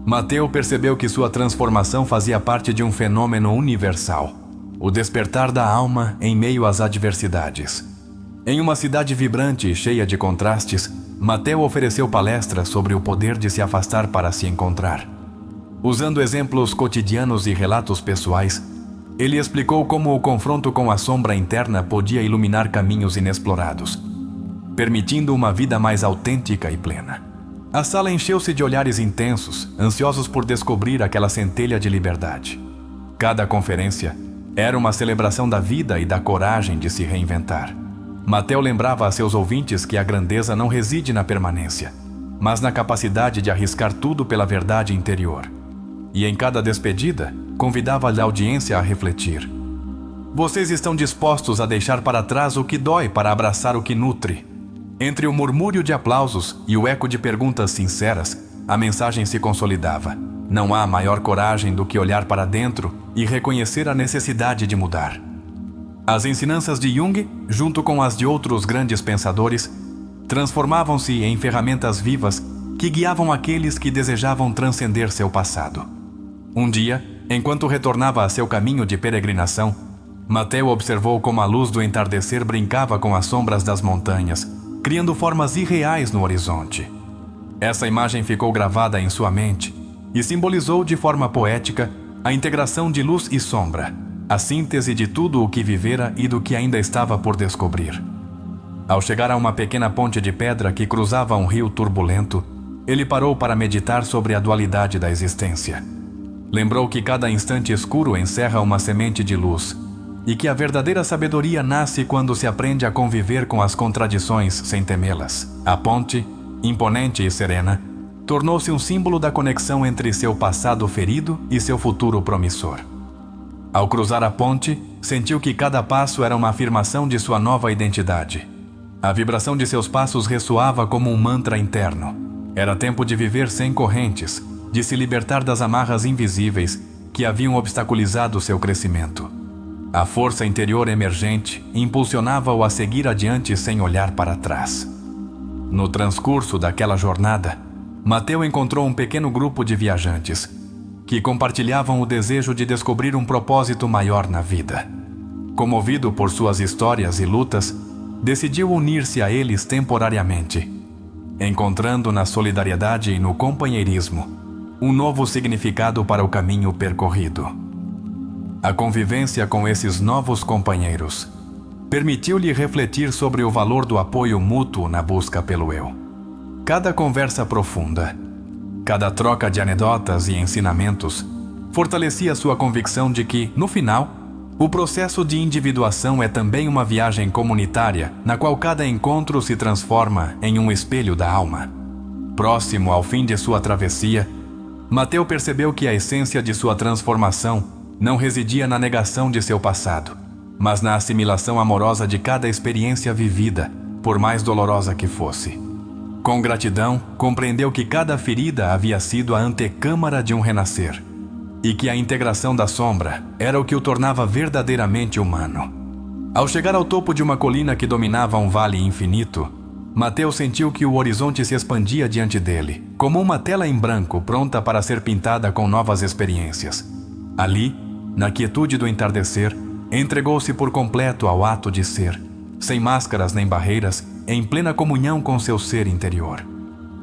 Mateus percebeu que sua transformação fazia parte de um fenômeno universal, o despertar da alma em meio às adversidades. Em uma cidade vibrante e cheia de contrastes, Mateus ofereceu palestras sobre o poder de se afastar para se encontrar. Usando exemplos cotidianos e relatos pessoais, ele explicou como o confronto com a sombra interna podia iluminar caminhos inexplorados, permitindo uma vida mais autêntica e plena. A sala encheu-se de olhares intensos, ansiosos por descobrir aquela centelha de liberdade. Cada conferência era uma celebração da vida e da coragem de se reinventar. Mateus lembrava a seus ouvintes que a grandeza não reside na permanência, mas na capacidade de arriscar tudo pela verdade interior. E em cada despedida, convidava a audiência a refletir. Vocês estão dispostos a deixar para trás o que dói para abraçar o que nutre? Entre o murmúrio de aplausos e o eco de perguntas sinceras, a mensagem se consolidava. Não há maior coragem do que olhar para dentro e reconhecer a necessidade de mudar. As ensinanças de Jung, junto com as de outros grandes pensadores, transformavam-se em ferramentas vivas que guiavam aqueles que desejavam transcender seu passado. Um dia, enquanto retornava a seu caminho de peregrinação, Mateus observou como a luz do entardecer brincava com as sombras das montanhas, criando formas irreais no horizonte. Essa imagem ficou gravada em sua mente e simbolizou de forma poética a integração de luz e sombra, a síntese de tudo o que vivera e do que ainda estava por descobrir. Ao chegar a uma pequena ponte de pedra que cruzava um rio turbulento, ele parou para meditar sobre a dualidade da existência. Lembrou que cada instante escuro encerra uma semente de luz e que a verdadeira sabedoria nasce quando se aprende a conviver com as contradições sem temê-las. A ponte, imponente e serena, tornou-se um símbolo da conexão entre seu passado ferido e seu futuro promissor. Ao cruzar a ponte, sentiu que cada passo era uma afirmação de sua nova identidade. A vibração de seus passos ressoava como um mantra interno. Era tempo de viver sem correntes, de se libertar das amarras invisíveis que haviam obstaculizado seu crescimento. A força interior emergente impulsionava-o a seguir adiante sem olhar para trás. No transcurso daquela jornada, Mateu encontrou um pequeno grupo de viajantes que compartilhavam o desejo de descobrir um propósito maior na vida. Comovido por suas histórias e lutas, decidiu unir-se a eles temporariamente, encontrando na solidariedade e no companheirismo um novo significado para o caminho percorrido. A convivência com esses novos companheiros permitiu-lhe refletir sobre o valor do apoio mútuo na busca pelo eu. Cada conversa profunda, cada troca de anedotas e ensinamentos fortalecia sua convicção de que, no final, o processo de individuação é também uma viagem comunitária na qual cada encontro se transforma em um espelho da alma. Próximo ao fim de sua travessia, Mateu percebeu que a essência de sua transformação não residia na negação de seu passado, mas na assimilação amorosa de cada experiência vivida, por mais dolorosa que fosse. Com gratidão, compreendeu que cada ferida havia sido a antecâmara de um renascer, e que a integração da sombra era o que o tornava verdadeiramente humano. Ao chegar ao topo de uma colina que dominava um vale infinito, Mateu sentiu que o horizonte se expandia diante dele, como uma tela em branco pronta para ser pintada com novas experiências. Ali, na quietude do entardecer, entregou-se por completo ao ato de ser, sem máscaras nem barreiras, em plena comunhão com seu ser interior.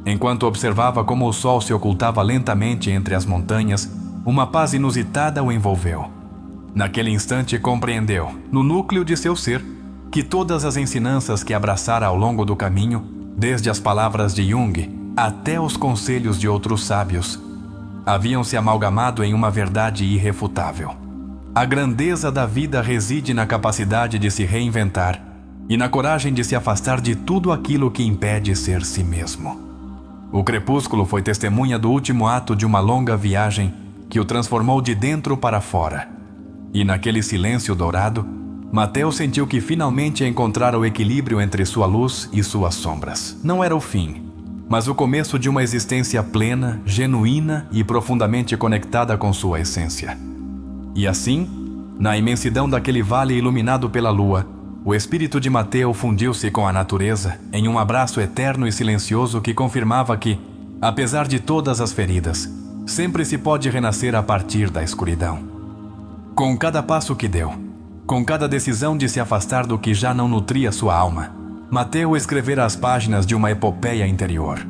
Enquanto observava como o sol se ocultava lentamente entre as montanhas, uma paz inusitada o envolveu. Naquele instante compreendeu, no núcleo de seu ser, que todas as ensinanças que abraçara ao longo do caminho, desde as palavras de Jung até os conselhos de outros sábios, haviam se amalgamado em uma verdade irrefutável. A grandeza da vida reside na capacidade de se reinventar e na coragem de se afastar de tudo aquilo que impede ser si mesmo. O crepúsculo foi testemunha do último ato de uma longa viagem que o transformou de dentro para fora. E naquele silêncio dourado, Mateu sentiu que finalmente encontrara o equilíbrio entre sua luz e suas sombras. Não era o fim, mas o começo de uma existência plena, genuína e profundamente conectada com sua essência. E assim, na imensidão daquele vale iluminado pela lua, o espírito de Mateu fundiu-se com a natureza em um abraço eterno e silencioso que confirmava que, apesar de todas as feridas, sempre se pode renascer a partir da escuridão. Com cada passo que deu, com cada decisão de se afastar do que já não nutria sua alma, Mateu escrevera as páginas de uma epopeia interior.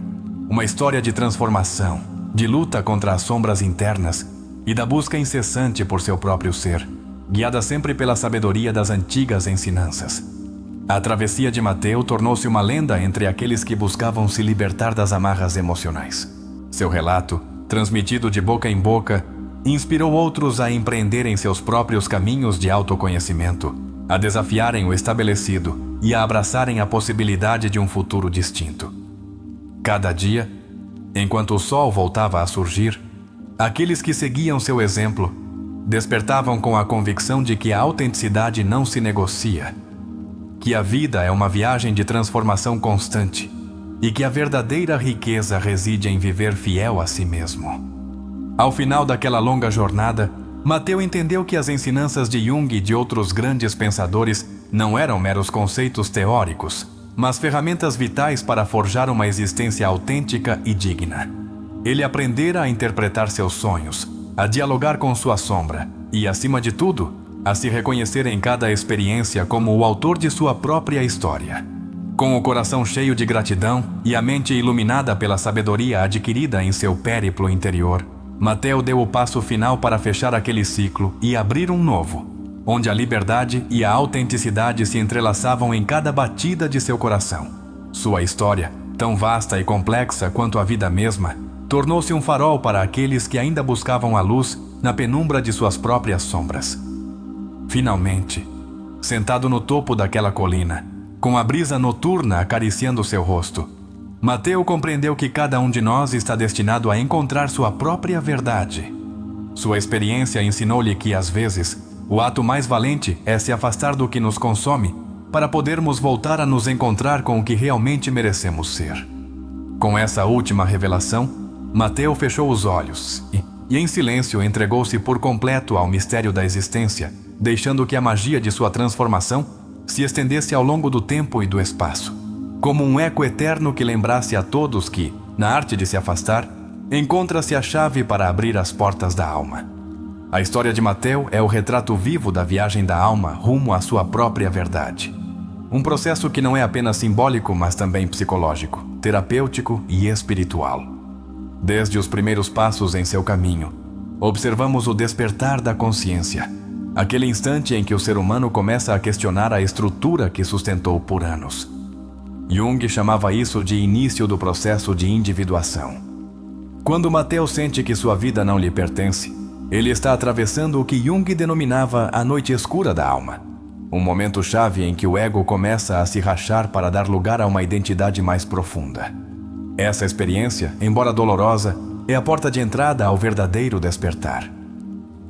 Uma história de transformação, de luta contra as sombras internas e da busca incessante por seu próprio ser, guiada sempre pela sabedoria das antigas ensinanças. A travessia de Mateu tornou-se uma lenda entre aqueles que buscavam se libertar das amarras emocionais. Seu relato, transmitido de boca em boca, inspirou outros a empreenderem seus próprios caminhos de autoconhecimento, a desafiarem o estabelecido e a abraçarem a possibilidade de um futuro distinto. Cada dia, enquanto o sol voltava a surgir, aqueles que seguiam seu exemplo despertavam com a convicção de que a autenticidade não se negocia, que a vida é uma viagem de transformação constante e que a verdadeira riqueza reside em viver fiel a si mesmo. Ao final daquela longa jornada, Mateu entendeu que as ensinanças de Jung e de outros grandes pensadores não eram meros conceitos teóricos, mas ferramentas vitais para forjar uma existência autêntica e digna. Ele aprendera a interpretar seus sonhos, a dialogar com sua sombra e, acima de tudo, a se reconhecer em cada experiência como o autor de sua própria história. Com o coração cheio de gratidão e a mente iluminada pela sabedoria adquirida em seu périplo interior, Mateu deu o passo final para fechar aquele ciclo e abrir um novo, onde a liberdade e a autenticidade se entrelaçavam em cada batida de seu coração. Sua história, tão vasta e complexa quanto a vida mesma, tornou-se um farol para aqueles que ainda buscavam a luz na penumbra de suas próprias sombras. Finalmente, sentado no topo daquela colina, com a brisa noturna acariciando seu rosto, Mateu compreendeu que cada um de nós está destinado a encontrar sua própria verdade. Sua experiência ensinou-lhe que, às vezes, o ato mais valente é se afastar do que nos consome para podermos voltar a nos encontrar com o que realmente merecemos ser. Com essa última revelação, Mateo fechou os olhos e em silêncio entregou-se por completo ao mistério da existência, deixando que a magia de sua transformação se estendesse ao longo do tempo e do espaço, como um eco eterno que lembrasse a todos que, na arte de se afastar, encontra-se a chave para abrir as portas da alma. A história de Mateo é o retrato vivo da viagem da alma rumo à sua própria verdade. Um processo que não é apenas simbólico, mas também psicológico, terapêutico e espiritual. Desde os primeiros passos em seu caminho, observamos o despertar da consciência, aquele instante em que o ser humano começa a questionar a estrutura que sustentou por anos. Jung chamava isso de início do processo de individuação. Quando Mateo sente que sua vida não lhe pertence, ele está atravessando o que Jung denominava a noite escura da alma, um momento-chave em que o ego começa a se rachar para dar lugar a uma identidade mais profunda. Essa experiência, embora dolorosa, é a porta de entrada ao verdadeiro despertar.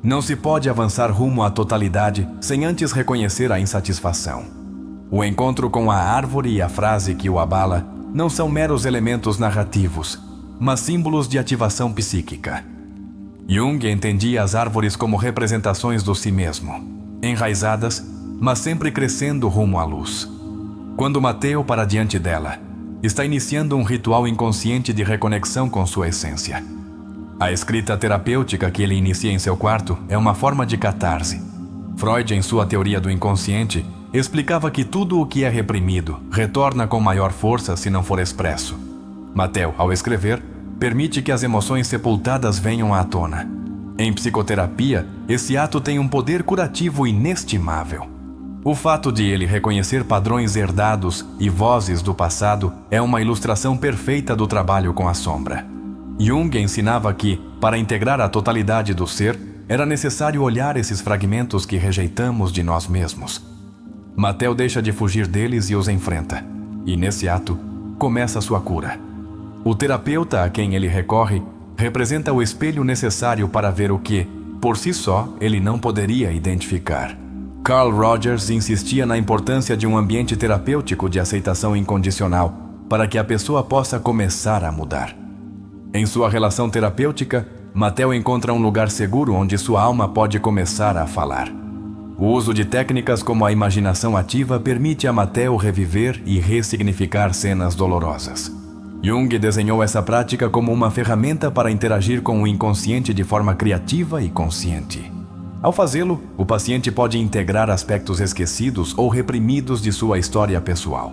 Não se pode avançar rumo à totalidade sem antes reconhecer a insatisfação. O encontro com a árvore e a frase que o abala não são meros elementos narrativos, mas símbolos de ativação psíquica. Jung entendia as árvores como representações do si mesmo, enraizadas, mas sempre crescendo rumo à luz. Quando Mateo para diante dela, está iniciando um ritual inconsciente de reconexão com sua essência. A escrita terapêutica que ele inicia em seu quarto é uma forma de catarse. Freud, em sua teoria do inconsciente, explicava que tudo o que é reprimido retorna com maior força se não for expresso. Mateo, ao escrever, permite que as emoções sepultadas venham à tona. Em psicoterapia, esse ato tem um poder curativo inestimável. O fato de ele reconhecer padrões herdados e vozes do passado é uma ilustração perfeita do trabalho com a sombra. Jung ensinava que, para integrar a totalidade do ser, era necessário olhar esses fragmentos que rejeitamos de nós mesmos. Mateo deixa de fugir deles e os enfrenta, e nesse ato, começa sua cura. O terapeuta a quem ele recorre representa o espelho necessário para ver o que, por si só, ele não poderia identificar. Carl Rogers insistia na importância de um ambiente terapêutico de aceitação incondicional para que a pessoa possa começar a mudar. Em sua relação terapêutica, Mateo encontra um lugar seguro onde sua alma pode começar a falar. O uso de técnicas como a imaginação ativa permite a Mateo reviver e ressignificar cenas dolorosas. Jung desenhou essa prática como uma ferramenta para interagir com o inconsciente de forma criativa e consciente. Ao fazê-lo, o paciente pode integrar aspectos esquecidos ou reprimidos de sua história pessoal.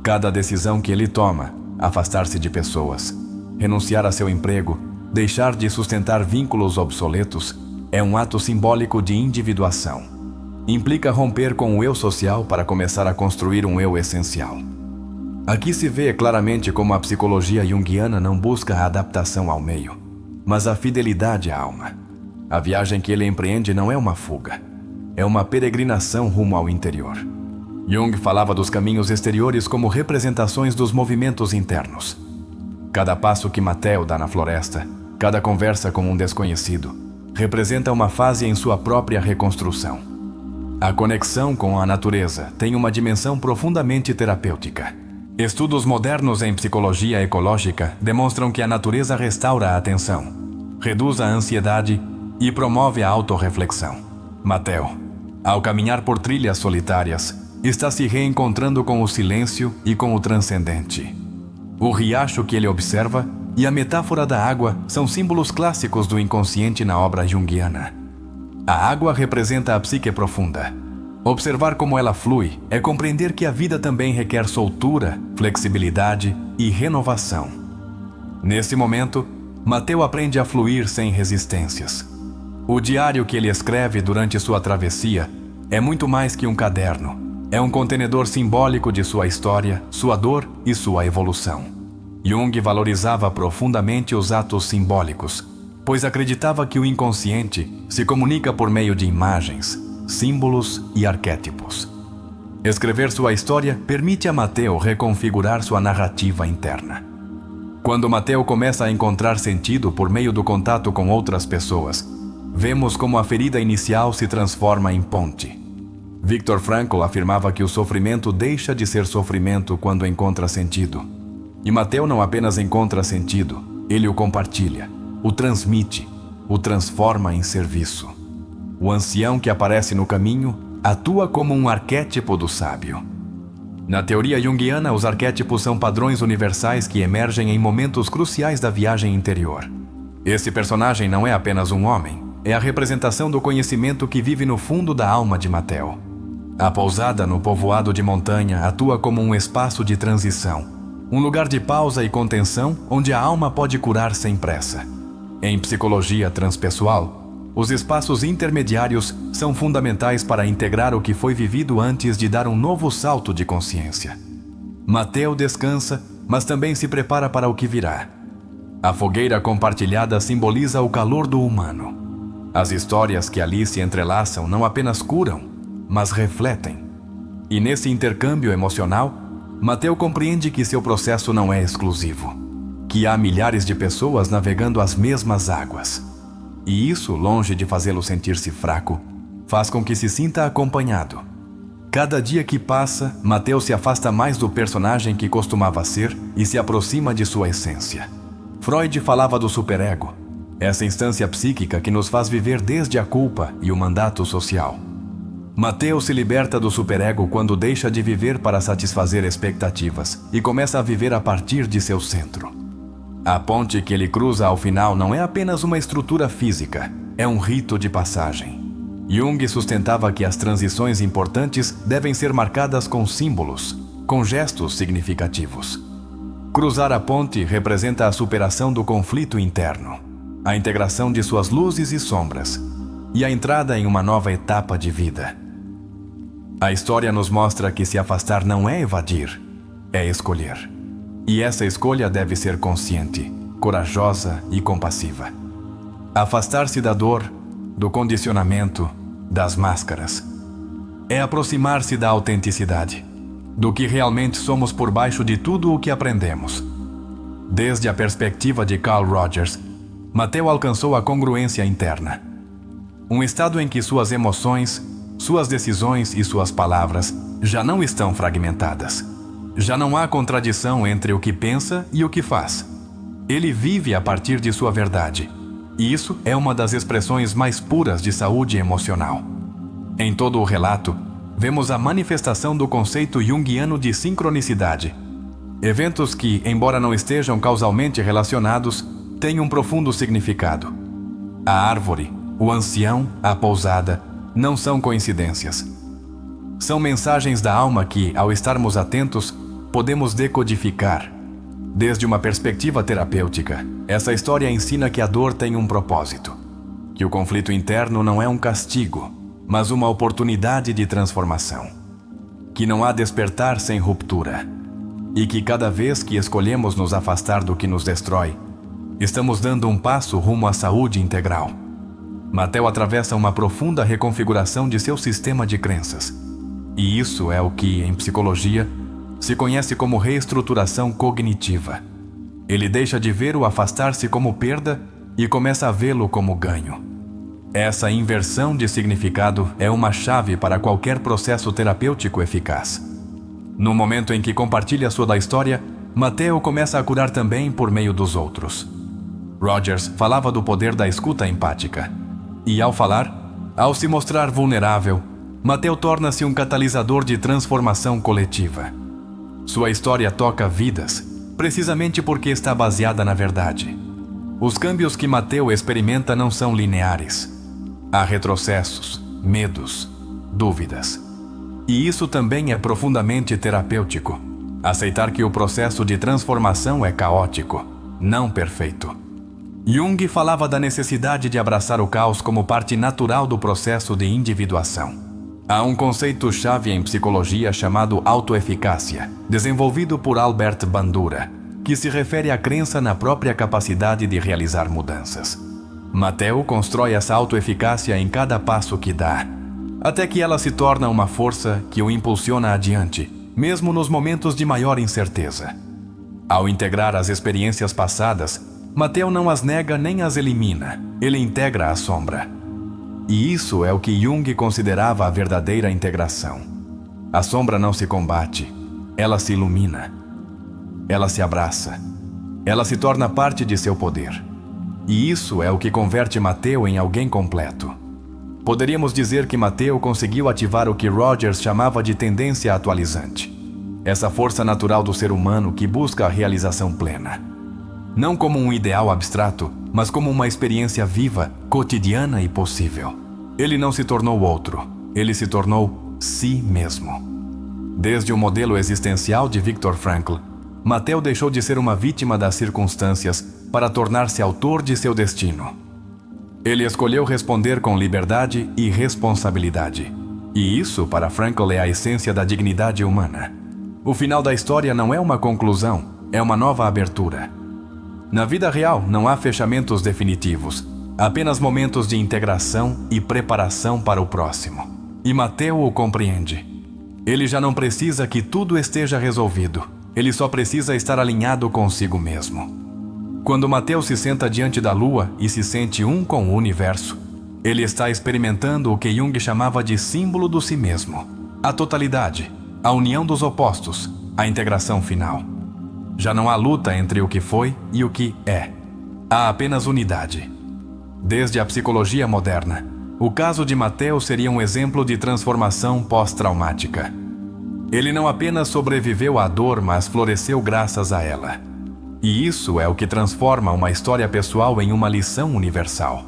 Cada decisão que ele toma, afastar-se de pessoas, renunciar a seu emprego, deixar de sustentar vínculos obsoletos, é um ato simbólico de individuação. Implica romper com o eu social para começar a construir um eu essencial. Aqui se vê claramente como a psicologia junguiana não busca a adaptação ao meio, mas a fidelidade à alma. A viagem que ele empreende não é uma fuga, é uma peregrinação rumo ao interior. Jung falava dos caminhos exteriores como representações dos movimentos internos. Cada passo que Mateo dá na floresta, cada conversa com um desconhecido, representa uma fase em sua própria reconstrução. A conexão com a natureza tem uma dimensão profundamente terapêutica. Estudos modernos em psicologia ecológica demonstram que a natureza restaura a atenção, reduz a ansiedade e promove a autorreflexão. Mateo, ao caminhar por trilhas solitárias, está se reencontrando com o silêncio e com o transcendente. O riacho que ele observa e a metáfora da água são símbolos clássicos do inconsciente na obra junguiana. A água representa a psique profunda. Observar como ela flui é compreender que a vida também requer soltura, flexibilidade e renovação. Nesse momento, Mateo aprende a fluir sem resistências. O diário que ele escreve durante sua travessia é muito mais que um caderno. É um contenedor simbólico de sua história, sua dor e sua evolução. Jung valorizava profundamente os atos simbólicos, pois acreditava que o inconsciente se comunica por meio de imagens, símbolos e arquétipos. Escrever sua história permite a Mateo reconfigurar sua narrativa interna. Quando Mateo começa a encontrar sentido por meio do contato com outras pessoas, vemos como a ferida inicial se transforma em ponte. Viktor Frankl afirmava que o sofrimento deixa de ser sofrimento quando encontra sentido. E Mateo não apenas encontra sentido, Ele o compartilha, o transmite, o transforma em serviço. O ancião que aparece no caminho atua como um arquétipo do sábio. Na teoria junguiana, os arquétipos são padrões universais que emergem em momentos cruciais da viagem interior. Esse personagem não é apenas um homem, é a representação do conhecimento que vive no fundo da alma de Mateo. A pousada no povoado de montanha atua como um espaço de transição, um lugar de pausa e contenção onde a alma pode curar sem pressa. Em psicologia transpessoal, os espaços intermediários são fundamentais para integrar o que foi vivido antes de dar um novo salto de consciência. Mateo descansa, mas também se prepara para o que virá. A fogueira compartilhada simboliza o calor do humano. As histórias que ali se entrelaçam não apenas curam, mas refletem. E nesse intercâmbio emocional, Mateo compreende que seu processo não é exclusivo, que há milhares de pessoas navegando as mesmas águas. E isso, longe de fazê-lo sentir-se fraco, faz com que se sinta acompanhado. Cada dia que passa, Mateo se afasta mais do personagem que costumava ser e se aproxima de sua essência. Freud falava do superego, essa instância psíquica que nos faz viver desde a culpa e o mandato social. Mateo se liberta do superego quando deixa de viver para satisfazer expectativas e começa a viver a partir de seu centro. A ponte que ele cruza ao final não é apenas uma estrutura física, é um rito de passagem. Jung sustentava que as transições importantes devem ser marcadas com símbolos, com gestos significativos. Cruzar a ponte representa a superação do conflito interno, a integração de suas luzes e sombras, e a entrada em uma nova etapa de vida. A história nos mostra que se afastar não é evadir, é escolher. E essa escolha deve ser consciente, corajosa e compassiva. Afastar-se da dor, do condicionamento, das máscaras. É aproximar-se da autenticidade, do que realmente somos por baixo de tudo o que aprendemos. Desde a perspectiva de Carl Rogers, Mateo alcançou a congruência interna. Um estado em que suas emoções, suas decisões e suas palavras já não estão fragmentadas. Já não há contradição entre o que pensa e o que faz. Ele vive a partir de sua verdade. E isso é uma das expressões mais puras de saúde emocional. Em todo o relato, vemos a manifestação do conceito junguiano de sincronicidade. Eventos que, embora não estejam causalmente relacionados, têm um profundo significado. A árvore, o ancião, a pousada, não são coincidências. São mensagens da alma que, ao estarmos atentos, podemos decodificar. Desde uma perspectiva terapêutica, essa história ensina que a dor tem um propósito, que o conflito interno não é um castigo, mas uma oportunidade de transformação, que não há despertar sem ruptura, e que cada vez que escolhemos nos afastar do que nos destrói, estamos dando um passo rumo à saúde integral. Mateo atravessa uma profunda reconfiguração de seu sistema de crenças. E isso é o que, em psicologia, se conhece como reestruturação cognitiva. Ele deixa de ver o afastar-se como perda e começa a vê-lo como ganho. Essa inversão de significado é uma chave para qualquer processo terapêutico eficaz. No momento em que compartilha sua história, Mateo começa a curar também por meio dos outros. Rogers falava do poder da escuta empática. E ao falar, ao se mostrar vulnerável, Mateo torna-se um catalisador de transformação coletiva. Sua história toca vidas, precisamente porque está baseada na verdade. Os câmbios que Mateo experimenta não são lineares. Há retrocessos, medos, dúvidas. E isso também é profundamente terapêutico. Aceitar que o processo de transformação é caótico, não perfeito. Jung falava da necessidade de abraçar o caos como parte natural do processo de individuação. Há um conceito-chave em psicologia chamado autoeficácia, desenvolvido por Albert Bandura, que se refere à crença na própria capacidade de realizar mudanças. Mateo constrói essa autoeficácia em cada passo que dá, até que ela se torna uma força que o impulsiona adiante, mesmo nos momentos de maior incerteza. Ao integrar as experiências passadas, Mateo não as nega nem as elimina, ele integra a sombra. E isso é o que Jung considerava a verdadeira integração. A sombra não se combate, ela se ilumina. Ela se abraça. Ela se torna parte de seu poder. E isso é o que converte Mateo em alguém completo. Poderíamos dizer que Mateo conseguiu ativar o que Rogers chamava de tendência atualizante. Essa força natural do ser humano que busca a realização plena. Não como um ideal abstrato, mas como uma experiência viva, cotidiana e possível. Ele não se tornou outro, ele se tornou si mesmo. Desde o modelo existencial de Viktor Frankl, Mateo deixou de ser uma vítima das circunstâncias para tornar-se autor de seu destino. Ele escolheu responder com liberdade e responsabilidade. E isso, para Frankl, é a essência da dignidade humana. O final da história não é uma conclusão, é uma nova abertura. Na vida real, não há fechamentos definitivos, apenas momentos de integração e preparação para o próximo. E Mateo o compreende. Ele já não precisa que tudo esteja resolvido, ele só precisa estar alinhado consigo mesmo. Quando Mateo se senta diante da lua e se sente um com o universo, ele está experimentando o que Jung chamava de símbolo do si mesmo, a totalidade, a união dos opostos, a integração final. Já não há luta entre o que foi e o que é. Há apenas unidade. Desde a psicologia moderna, o caso de Mateo seria um exemplo de transformação pós-traumática. Ele não apenas sobreviveu à dor, mas floresceu graças a ela. E isso é o que transforma uma história pessoal em uma lição universal.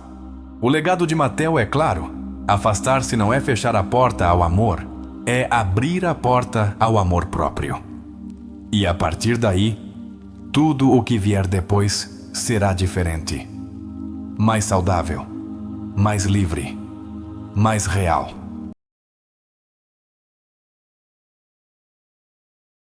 O legado de Mateo é claro. Afastar-se não é fechar a porta ao amor, é abrir a porta ao amor próprio. E a partir daí, tudo o que vier depois será diferente. Mais saudável, mais livre, mais real.